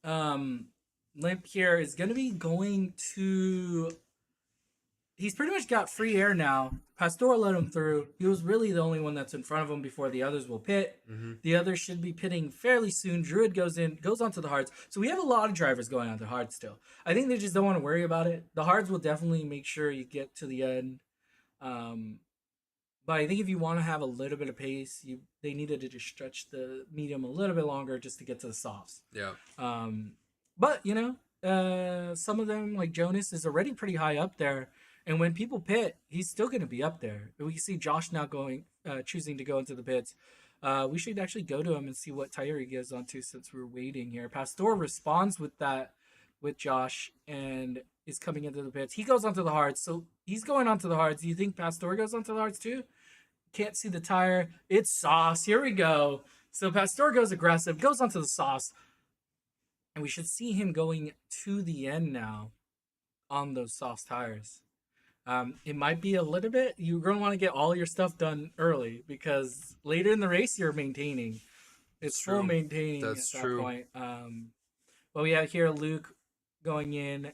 Limp here is going to be going to... He's pretty much got free air now. Pastor let him through. He was really the only one that's in front of him before the others will pit. Mm-hmm. The others should be pitting fairly soon. Druid goes onto the hards. So we have a lot of drivers going on the hards still. I think they just don't want to worry about it. The hards will definitely make sure you get to the end. But I think if you want to have a little bit of pace, they needed to just stretch the medium a little bit longer just to get to the softs. Yeah. But, some of them, like Jonas, is already pretty high up there. And when people pit, he's still going to be up there. We see Josh now choosing to go into the pits. We should actually go to him and see what tire he goes onto since we're waiting here. Pastor responds with Josh and is coming into the pits. He goes onto the hards, so he's going onto the hards. Do you think Pastor goes onto the hards too? Can't see the tire. It's sauce. Here we go. So Pastor goes aggressive, goes onto the sauce, and we should see him going to the end now on those soft tires. It might be a little bit. You're going to want to get all your stuff done early because later in the race you're maintaining. It's full maintaining at that point. But we have here Luke going in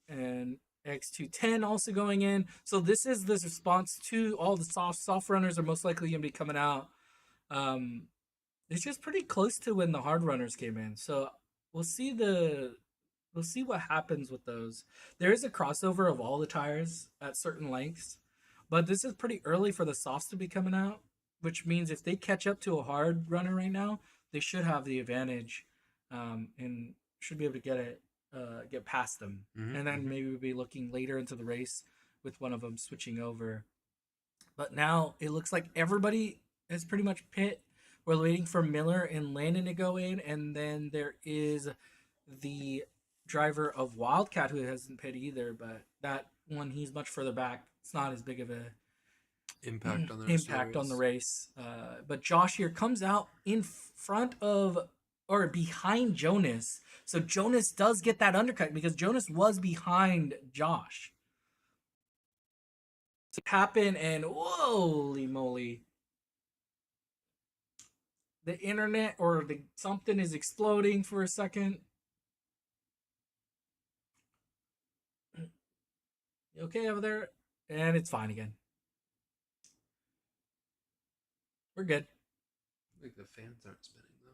and X210 also going in. So this is the response to all the soft runners are most likely going to be coming out. It's just pretty close to when the hard runners came in. So we'll see what happens with those. There is a crossover of all the tires at certain lengths, but this is pretty early for the softs to be coming out, which means if they catch up to a hard runner right now, they should have the advantage and should be able to get past them. Mm-hmm. And then maybe we'll be looking later into the race with one of them switching over. But now it looks like everybody has pretty much pit. We're waiting for Miller and Landon to go in, and then there is the driver of Wildcat who hasn't pit either, but that one, he's much further back. It's not as big of a impact on the race. But Josh here comes out in front of or behind Jonas. So Jonas does get that undercut because Jonas was behind Josh. To happen, and holy moly. The internet or something is exploding for a second. You okay over there? And it's fine again. We're good. Like the fans aren't spinning though.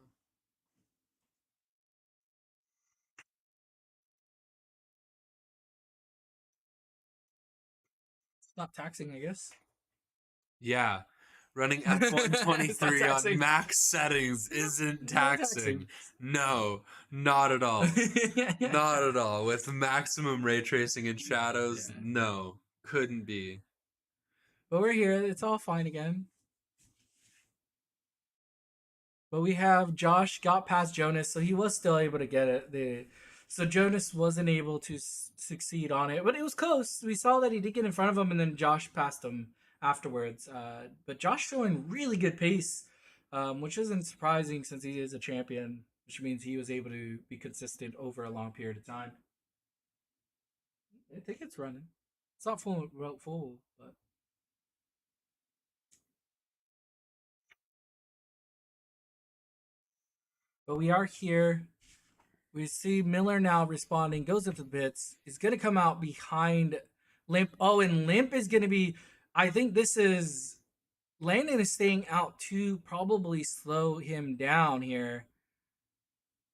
It's not taxing, I guess. Yeah. Running F123 on max settings isn't taxing. No, not at all. Not at all. With maximum ray tracing and shadows, no, couldn't be. But we're here. It's all fine again. But we have Josh got past Jonas, so he was still able to get it. So Jonas wasn't able to succeed on it, but it was close. We saw that he did get in front of him, and then Josh passed him afterwards. But Josh showing really good pace, which isn't surprising since he is a champion, which means he was able to be consistent over a long period of time. I think it's running. It's not full, but we are here. We see Miller now responding, goes into the pits. He's going to come out behind Limp. Oh, and Limp is going to be... I think this is... Landon is staying out to probably slow him down here.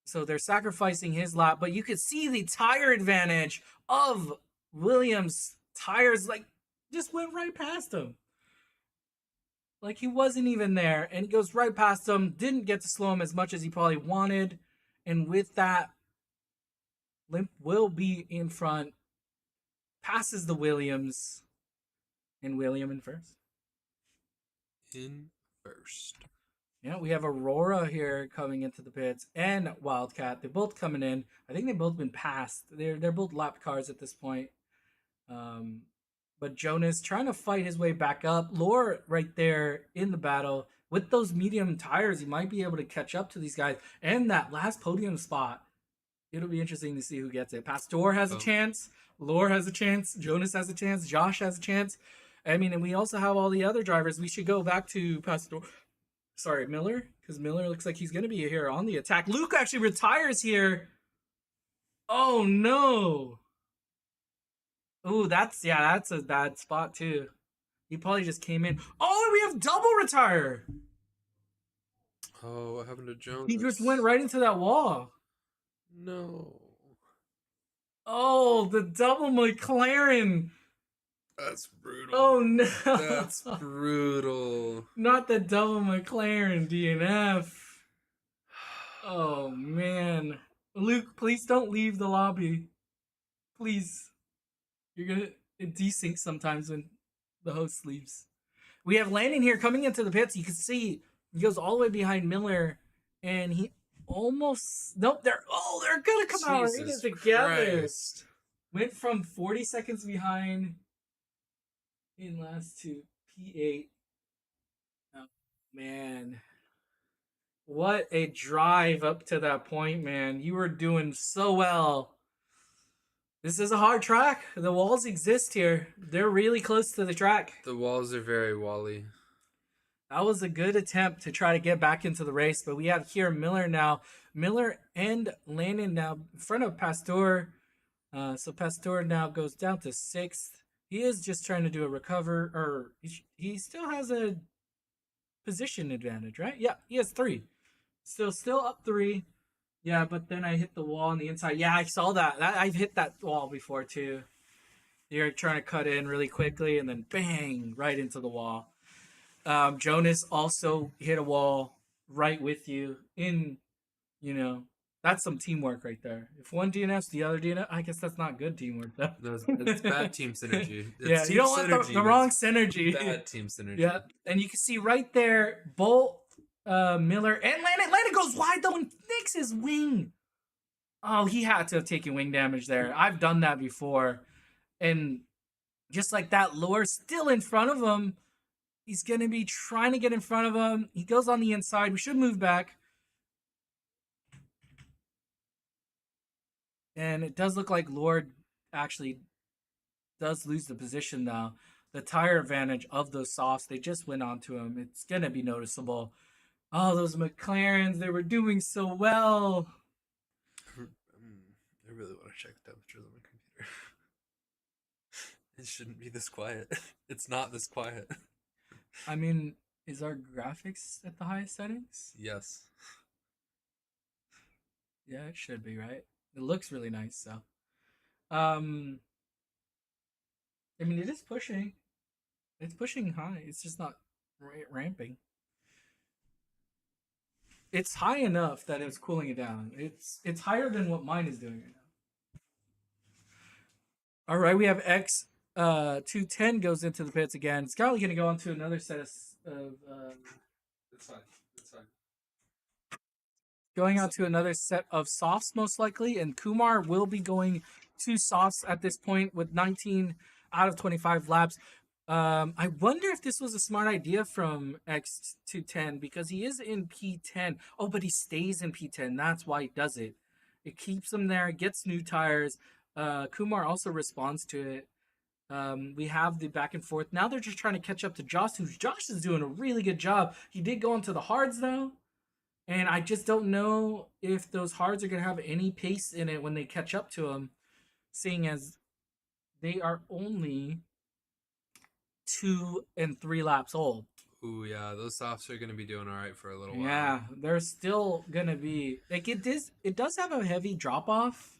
So they're sacrificing his lap. But you could see the tire advantage of Williams' tires. Like, just went right past him. Like, he wasn't even there. And he goes right past him. Didn't get to slow him as much as he probably wanted. And with that, Limp will be in front. Passes the Williams. And William in first. Yeah, we have Aurora here coming into the pits and Wildcat. They're both coming in. I think they've both been passed. They're both lap cars at this point. Um, but Jonas trying to fight his way back up. Lore right there in the battle. With those medium tires, he might be able to catch up to these guys. And that last podium spot, it'll be interesting to see who gets it. Pastor has a chance. Lore has a chance. Jonas has a chance. Josh has a chance. I mean, and we also have all the other drivers. We should go back to Pastor. Sorry, Miller, because Miller looks like he's going to be here on the attack. Luke actually retires here. Oh, no. Oh, that's a bad spot, too. He probably just came in. Oh, we have double retire. Oh, what happened to Jonas? He just went right into that wall. No. Oh, the double McLaren. That's brutal. Oh, no. That's brutal. Not the double McLaren DNF. Oh, man. Luke, please don't leave the lobby. Please. You're going to desync sometimes when the host leaves. We have Landon here coming into the pits. You can see he goes all the way behind Miller, and he almost... Nope, they're going to come out right together. Christ. Went from 40 seconds behind in last to P8. Oh, man. What a drive up to that point, man. You were doing so well. This is a hard track. The walls exist here. They're really close to the track. The walls are very wally. That was a good attempt to try to get back into the race, but we have here Miller now. Miller and Landon now in front of Pastor. So Pastor now goes down to 6th. He is just trying to do a recover, or he still has a position advantage, right? Yeah, he has 3. Still up 3. Yeah, but then I hit the wall on the inside. Yeah, I saw that. I've hit that wall before too. You're trying to cut in really quickly and then bang, right into the wall. Jonas also hit a wall right with you that's some teamwork right there. If one DNFs, the other DNF, I guess that's not good teamwork though. It's bad team synergy. Yeah, you don't want the wrong synergy. Bad team synergy. Yeah, and you can see right there, Bolt, Miller, and Landon goes wide though and nicks his wing. Oh, he had to have taken wing damage there. I've done that before. And just like that, Lore's still in front of him. He's going to be trying to get in front of him. He goes on the inside. We should move back. And it does look like Lord actually does lose the position now. The tire advantage of those softs, they just went onto him. It's going to be noticeable. Oh, those McLarens, they were doing so well. I really want to check the temperatures on my computer. It shouldn't be this quiet. It's not this quiet. I mean, is our graphics at the highest settings? Yes. Yeah, it should be, right? It looks really nice, so. I mean, it is pushing. It's pushing high. It's just not ramping. It's high enough that it's cooling it down. It's higher than what mine is doing right now. All right, we have X210 goes into the pits again. It's probably going to go into another set of It's fine. It's fine. going on to another set of softs most likely, and Kumar will be going to softs at this point with 19 out of 25 laps. I wonder if this was a smart idea from X210 because he is in P10. Oh, but he stays in P10. That's why he does it. It keeps him there, gets new tires. Kumar also responds to it. We have the back and forth. Now they're just trying to catch up to Josh, Josh is doing a really good job. He did go into the hards though. And I just don't know if those hards are going to have any pace in it when they catch up to him, seeing as they are only 2 and 3 laps old. Ooh, yeah, those softs are going to be doing all right for a little while. Yeah, they're still going to be... Like, it does have a heavy drop-off.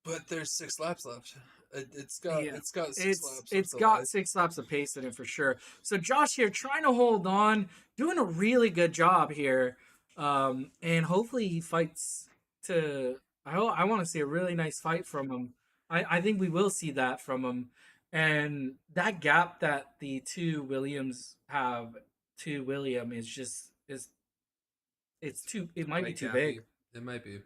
But there's 6 laps left. It's got 6 laps. It's got 6 laps of pace in it for sure. So Josh here trying to hold on, doing a really good job here. And hopefully he fights to... I want to see a really nice fight from him. I think we will see that from him. And that gap that the two Williams have to William is it's too. It might be Quite too gappy. big. It might be.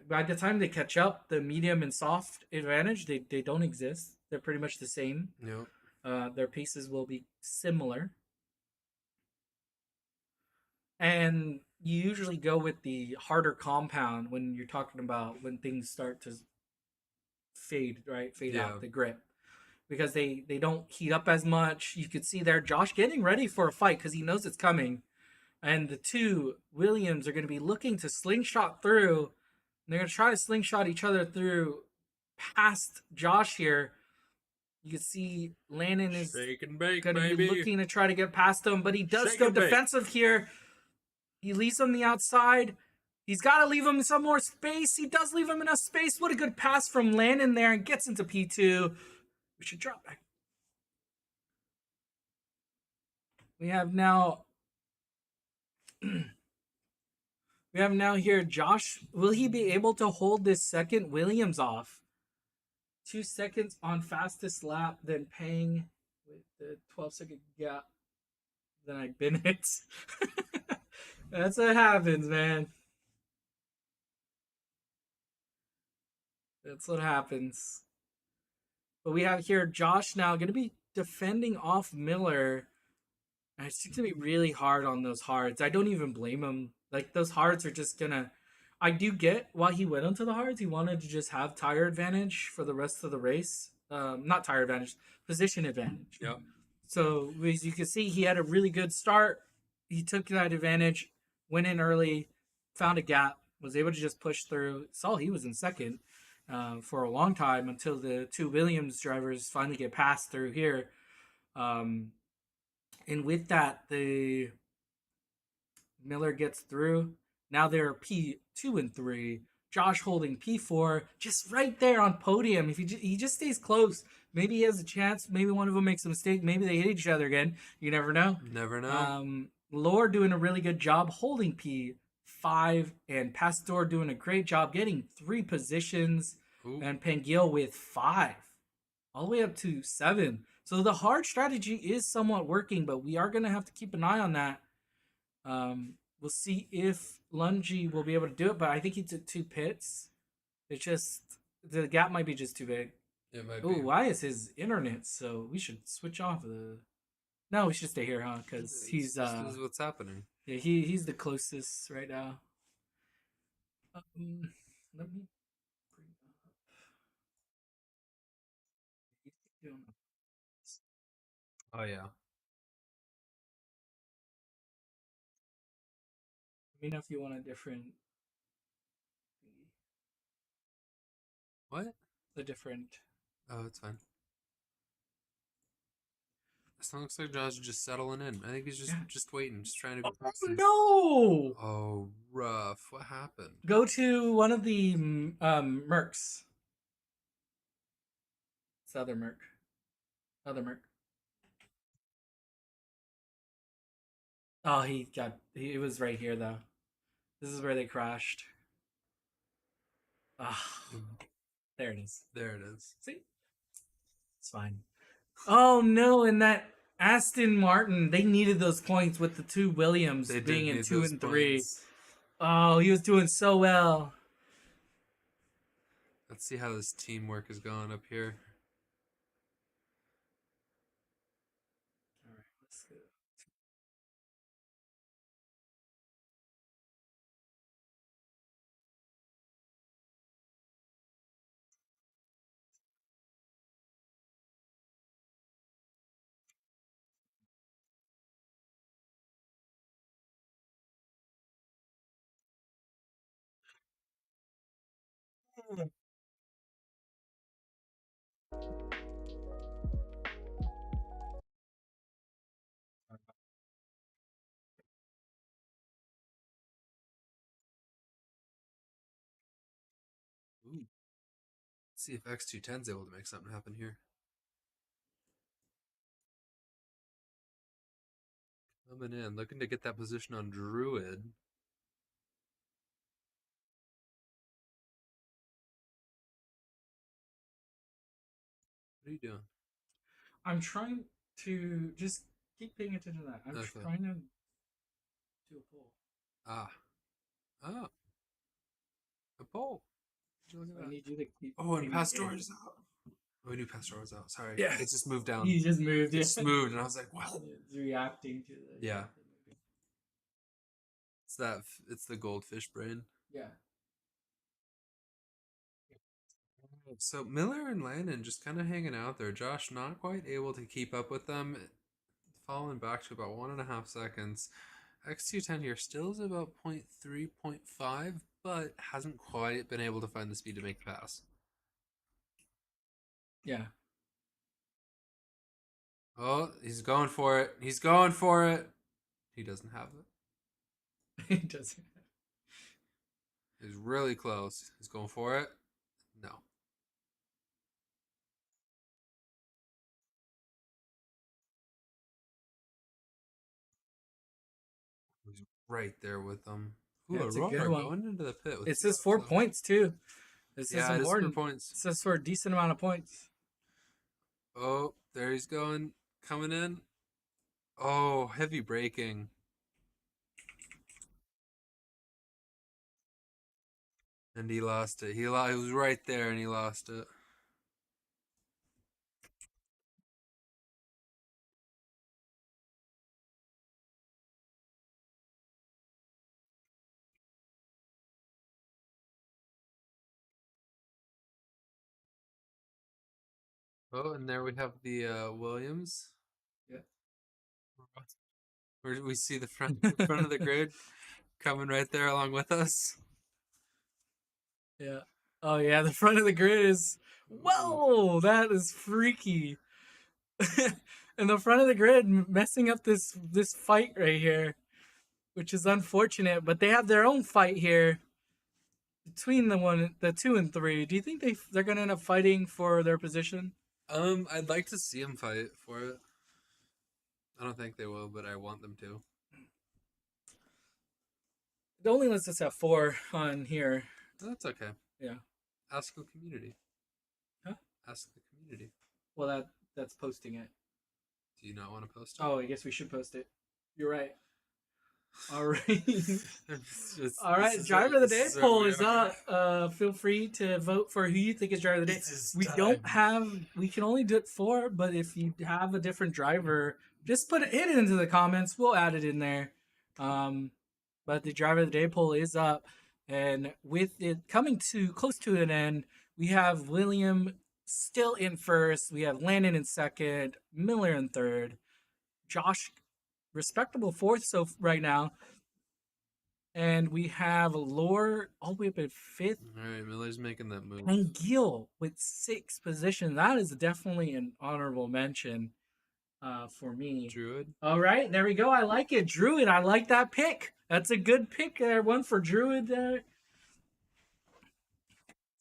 By the time they catch up, the medium and soft advantage they don't exist. They're pretty much the same. Yep. Their paces will be similar, and you usually go with the harder compound when you're talking about when things start to fade, right? Fade Yeah. out the grip because they don't heat up as much. You could see there Josh getting ready for a fight because he knows it's coming, and the two Williams are going to be looking to slingshot through. They're going to try to slingshot each other through past Josh here. You can see Landon is going to be looking to try to get past him, but he does go defensive here. He leaves him the outside. He's got to leave him some more space. He does leave him enough space. What a good pass from Landon there and gets into P2. We should drop back. We have now here Josh. Will he be able to hold this second Williams off? 2 seconds on fastest lap, then Pang with the 12-second gap. Then I bin it. That's what happens, man. That's what happens. But we have here Josh now going to be defending off Miller. And it's going to be really hard on those hards. I don't even blame him. Like, those hards are just going to... I do get why he went onto the hards. He wanted to just have tire advantage for the rest of the race. Not tire advantage, position advantage. Yep. So, as you can see, he had a really good start. He took that advantage, went in early, found a gap, was able to just push through. Saw he was in second for a long time until the two Williams drivers finally get passed through here. And with that, the Miller gets through. Now they're P2 and 3. Josh holding P4, just right there on podium. If he just stays close, maybe he has a chance. Maybe one of them makes a mistake. Maybe they hit each other again. You never know. Never know. Lore doing a really good job holding P5, and Pastor doing a great job getting 3 positions. Ooh. And Pangil with 5, all the way up to 7. So the hard strategy is somewhat working, but we are going to have to keep an eye on that. We'll see if Lungy will be able to do it, but I think he took 2 pits. It's just, the gap might be just too big. It might be. Ooh, why is his internet so... We should switch off the... No, we should stay here, huh? Because he's... This is what's happening. Yeah, he's the closest right now. Let me bring up. Oh, yeah. Let me know if you want a different... What? A different... Oh, it's fine. This one looks like Josh is just settling in. I think he's just waiting, just trying to be Oh, no! Oh, rough. What happened? Go to one of the Mercs. It's the other Merc. Other Merc. Oh, he was right here, though. This is where they crashed. Ah, there it is. There it is. See? It's fine. Oh, no, and that Aston Martin, they needed those points with the two Williams being in 2 and 3. Points. Oh, he was doing so well. Let's see how this teamwork is going up here. All right, let's go. Ooh. Let's see if X210 is able to make something happen here. Coming in, looking to get that position on Druid. What are you doing? I'm trying to just keep paying attention to that. I'm trying to do a poll. Ah. Oh. A pole. Look at I that. need you to keep. Oh, and keep- Pastor's out. Oh, we knew Pastor was out. Sorry. Yeah. It just moved down. He just moved. It just moved, and I was like, wow. It's reacting to the. Yeah. It's the goldfish brain. Yeah. So Miller and Landon just kind of hanging out there. Josh not quite able to keep up with them, falling back to about 1.5 seconds. X210 here still is about 0.3, 0.5, but hasn't quite been able to find the speed to make the pass. Yeah. Oh, he's going for it. He's going for it. He doesn't have it. He doesn't. He's really close. He's going for it. No. He's right there with them. Ooh, Yeah, it's a good Aurora one. going into the pit. With It says 4 points too. This Yeah, is it is 4 important. points. It says for a decent amount of points. Oh, there he's going. Coming in. Oh, heavy braking. And he lost it. He was right there and he lost it. Oh, and there we have the Williams. Yeah. Where we see the front of the grid coming right there along with us. Yeah. Oh yeah, the front of the grid is. Whoa, that is freaky. And the front of the grid messing up this fight right here, which is unfortunate. But they have their own fight here between the 2 and 3. Do you think they're gonna end up fighting for their position? I'd like to see him fight for it. I don't think they will, but I want them to. It only lets us have 4 on here. That's okay. Yeah. Ask the community. Huh? Ask the community. Well, that's posting it. Do you not want to post it? Oh, I guess we should post it. You're right. All right. All right. Driver of the day poll is up. Feel free to vote for who you think is driver of the day. We can only do it 4, but if you have a different driver, just hit it into the comments. We'll add it in there. But the driver of the day poll is up. And with it coming to close to an end, we have William still in first. We have Landon in second, Miller in third, Josh respectable fourth right now. And we have Lore all the way up at fifth. All right, Miller's making that move. And Gil with 6th position. That is definitely an honorable mention for me. Druid. All right, there we go. I like it. Druid, I like that pick. That's a good pick there. One for Druid there.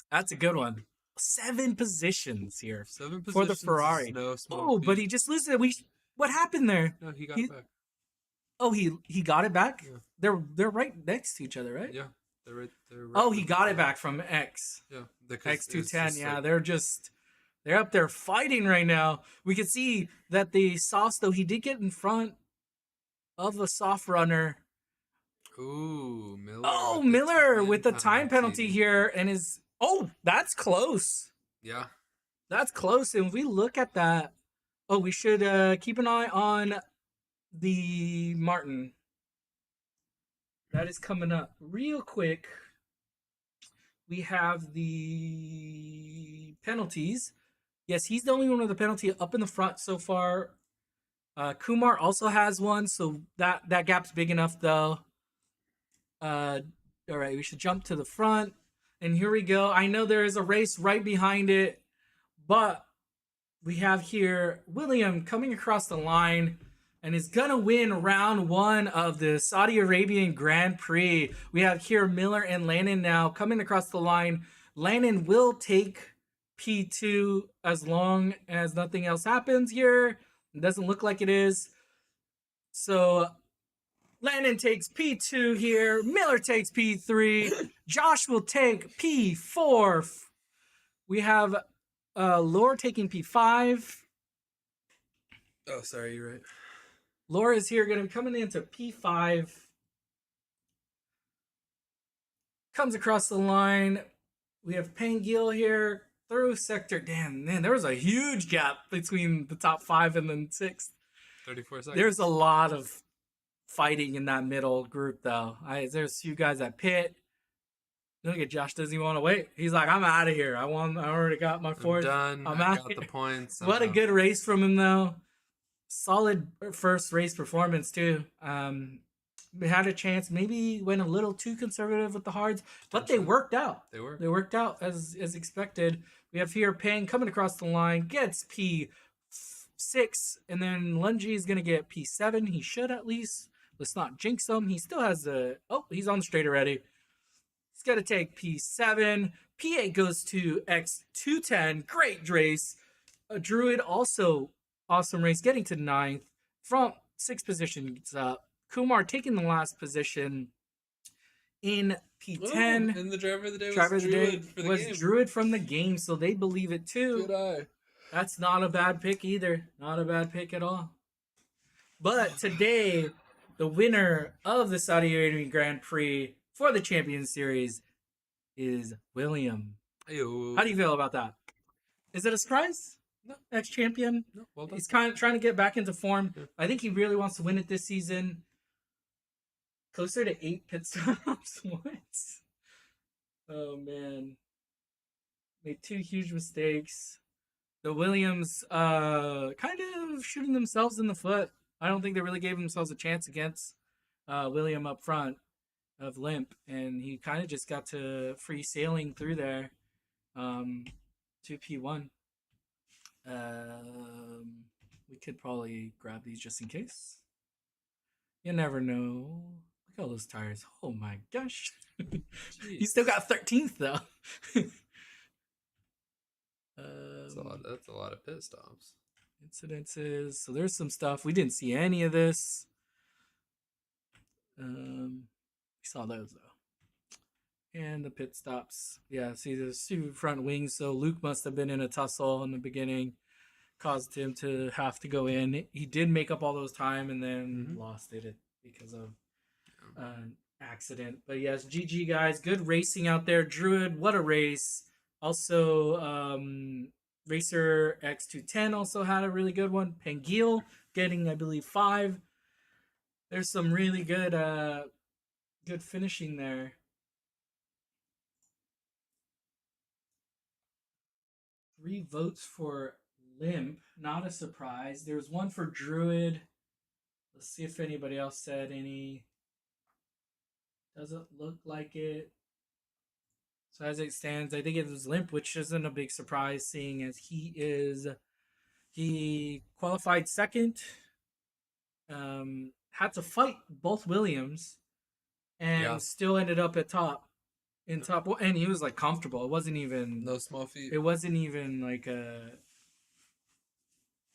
That's a good one. 7 positions here 7 positions for the Ferrari. No smoke. Oh, but he just loses it. What happened there? No, he got it back. Oh, he got it back? Yeah. They're right next to each other, right? Yeah. They're right Oh, he got it back from X. Yeah. X210, yeah. They're up there fighting right now. We can see that the Sauce, though, he did get in front of a soft runner. Ooh, Miller. Oh, Miller with the time penalty here and is... Oh, that's close. Yeah. That's close. And if we look at that... Oh, we should keep an eye on the Martin. That is coming up real quick. We have the penalties. Yes, he's the only one with the penalty up in the front so far. Kumar also has one, so that gap's big enough, though. All right, we should jump to the front. And here we go. I know there is a race right behind it, but we have here William coming across the line and is going to win round 1 of the Saudi Arabian Grand Prix. We have here Miller and Landon now coming across the line. Landon will take P2 as long as nothing else happens here. It doesn't look like it is. So Landon takes P2 here. Miller takes P3. Josh will take P4. We have Lore taking P5. Oh, sorry, you're right. Laura is here going to be coming into P5. comes across the line. We have Pangil here through sector. Damn, man, there was a huge gap between the top 5 and then 6th. 34 seconds. There's a lot of fighting in that middle group, though. There's a few guys at pit. Look at Josh. Doesn't even want to wait. He's like, I'm out of here. I already got my 4th. I'm done. I got the points. What a good race from him, though. Solid first race performance, too. We had a chance. Maybe went a little too conservative with the hards, but they worked out. They worked out as expected. We have here Pang coming across the line, gets P6, and then Lungy is going to get P7. He should at least. Let's not jinx him. He still has the... Oh, he's on the straight already. He's got to take P7. P8 goes to X210. Great race. Druid also awesome race, getting to 9th. From 6th position gets up. Kumar taking the last position in P10. And the driver of the day was Druid from the game, so they believe it too. Good eye. That's not a bad pick either. Not a bad pick at all. But today, the winner of the Saudi Arabian Grand Prix for the Champions Series is William. Ayo. How do you feel about that? Is it a surprise? No. Ex-champion? No, well done. He's kind of trying to get back into form. Yeah. I think he really wants to win it this season. Closer to 8 pit stops. What? Oh, man. Made 2 huge mistakes. The Williams kind of shooting themselves in the foot. I don't think they really gave themselves a chance against William up front of Limp. And he kind of just got to free sailing through there to P1. We could probably grab these just in case. You never know. Look at all those tires. Oh my gosh. You still got 13th though. That's a lot of pit stops. Incidences. So there's some stuff. We didn't see any of this. We saw those though. And the pit stops. Yeah, see there's 2 front wings, so Luke must have been in a tussle in the beginning. Caused him to have to go in. He did make up all those time and then lost it because of an accident. But yes, GG guys. Good racing out there. Druid, what a race. Also, Racer X210 also had a really good one. Pangil getting, I believe, 5. There's some really good good finishing there. 3 votes for Limp, not a surprise. There's 1 for Druid. Let's see if anybody else said any. Doesn't look like it. So as it stands, I think it was Limp, which isn't a big surprise, seeing as he qualified 2nd. Had to fight both Williams, and still ended up at top. In top, and he was like comfortable. It wasn't even no small feat. It wasn't even like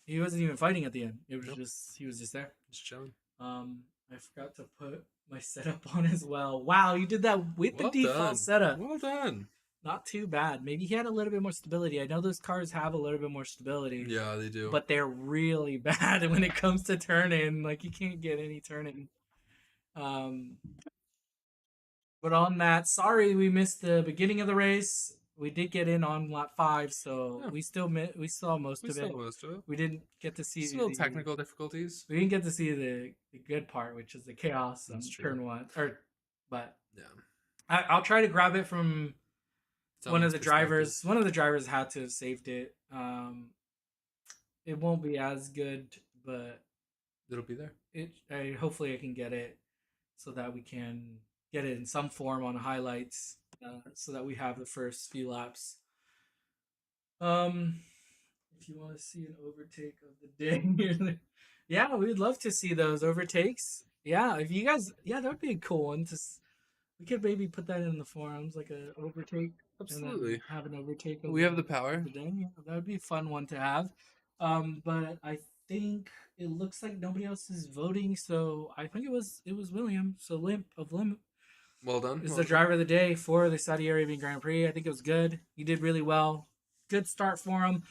he wasn't even fighting at the end. It was just he was just there, just chilling. I forgot to put my setup on as well. Wow, you did that with the default setup. Well done. Not too bad. Maybe he had a little bit more stability. I know those cars have a little bit more stability. Yeah, they do. But they're really bad when it comes to turning. Like you can't get any turning. But on that, sorry we missed the beginning of the race. We did get in on lap 5, so we saw most of it. We didn't get to see the technical difficulties. We didn't get to see the good part, which is the chaos on turn 1. But yeah, I'll try to grab it from one of the drivers. One of the drivers had to have saved it. It won't be as good, but it'll be there. Hopefully I can get it so that we can get it in some form on highlights, so that we have the first few laps. If you want to see an overtake of the day, yeah, we'd love to see those overtakes. Yeah, if you guys, that would be a cool one. We could maybe put that in the forums, like a overtake. Absolutely, have an overtake. We have the power. Yeah, that would be a fun one to have. But I think it looks like nobody else is voting, so I think it was William. So Limp. Well done. Is the driver of the day for the Saudi Arabian Grand Prix. I think it was good. He did really well. Good start for him.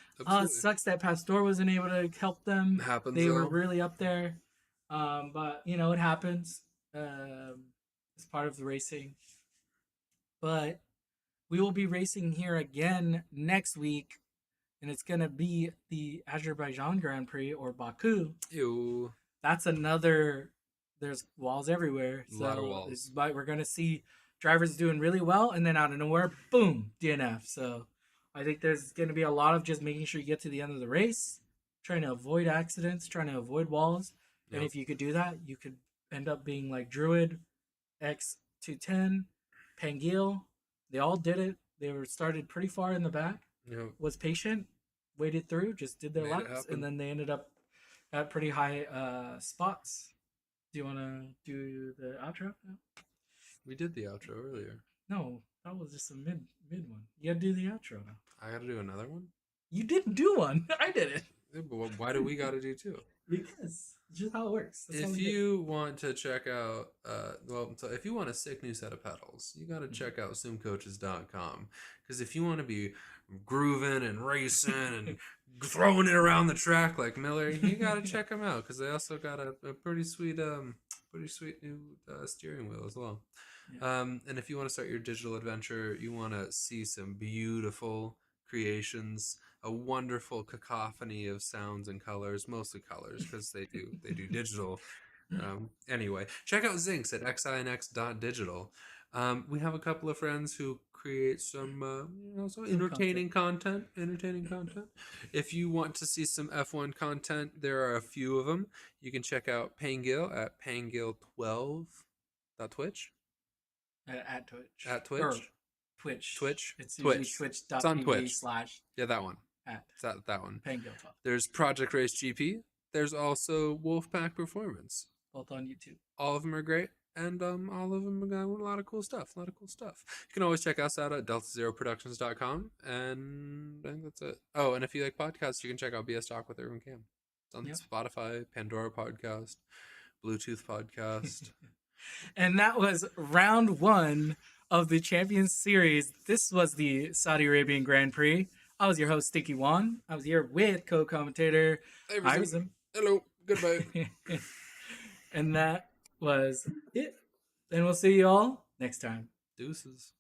Sucks that Pastor wasn't able to help them. They were really up there. But, it happens. It's part of the racing. but we will be racing here again next week, and it's gonna be the Azerbaijan Grand Prix or Baku. Ew. That's another. There's walls everywhere, A lot of so walls. we're gonna see drivers doing really well, and then out of nowhere, boom, DNF. So I think there's gonna be a lot of just making sure you get to the end of the race, trying to avoid accidents, trying to avoid walls, and Yep. if you could do that, you could end up being like Druid, X210, Pangil. They all did it. They were started pretty far in the back. Yep. Was patient, waited through, just did their Made it laps, happen. and then they ended up at pretty high spots. Do you want to do the outro now? We did the outro earlier. No, that was just a mid one. You gotta do the outro now. I gotta do another one? You didn't do one. I did it. Yeah, but why do we gotta do two? Because it's just how it works. That's how If we do it. you want to check out, so if you want a sick new set of pedals, you got to check out simcoaches.com. Because if you want to be grooving and racing and throwing it around the track like Miller, you got to check them out. Because they also got a pretty sweet new steering wheel as well. Yeah. And if you want to start your digital adventure, you want to see some beautiful creations, a wonderful cacophony of sounds and colors, mostly colors because they do digital. Anyway, check out Zinx at xinx.digital. We have a couple of friends who create some entertaining content. If you want to see some F1 content, there are a few of them. You can check out Pangil at pangil12.twitch. At Twitch. At Twitch. Or Twitch. Twitch. It's usually Twitch. twitch.tv It's on Twitch. / Yeah, that one. at It's that one. Pangil 12. There's Project Race GP. There's also Wolfpack Performance. Both on YouTube. All of them are great, and all of them got a lot of cool stuff. You can always check us out at deltazeroproductions.com, and I think that's it. Oh, and if you like podcasts, you can check out BS Talk with Irvin Cam. It's on Spotify, Pandora Podcast, Bluetooth Podcast. And that was round 1 of the Champions Series. This was the Saudi Arabian Grand Prix. I was your host, Stinky Juan. I was here with co-commentator Iverson. Hello, goodbye. And that was it. And we'll see you all next time. Deuces.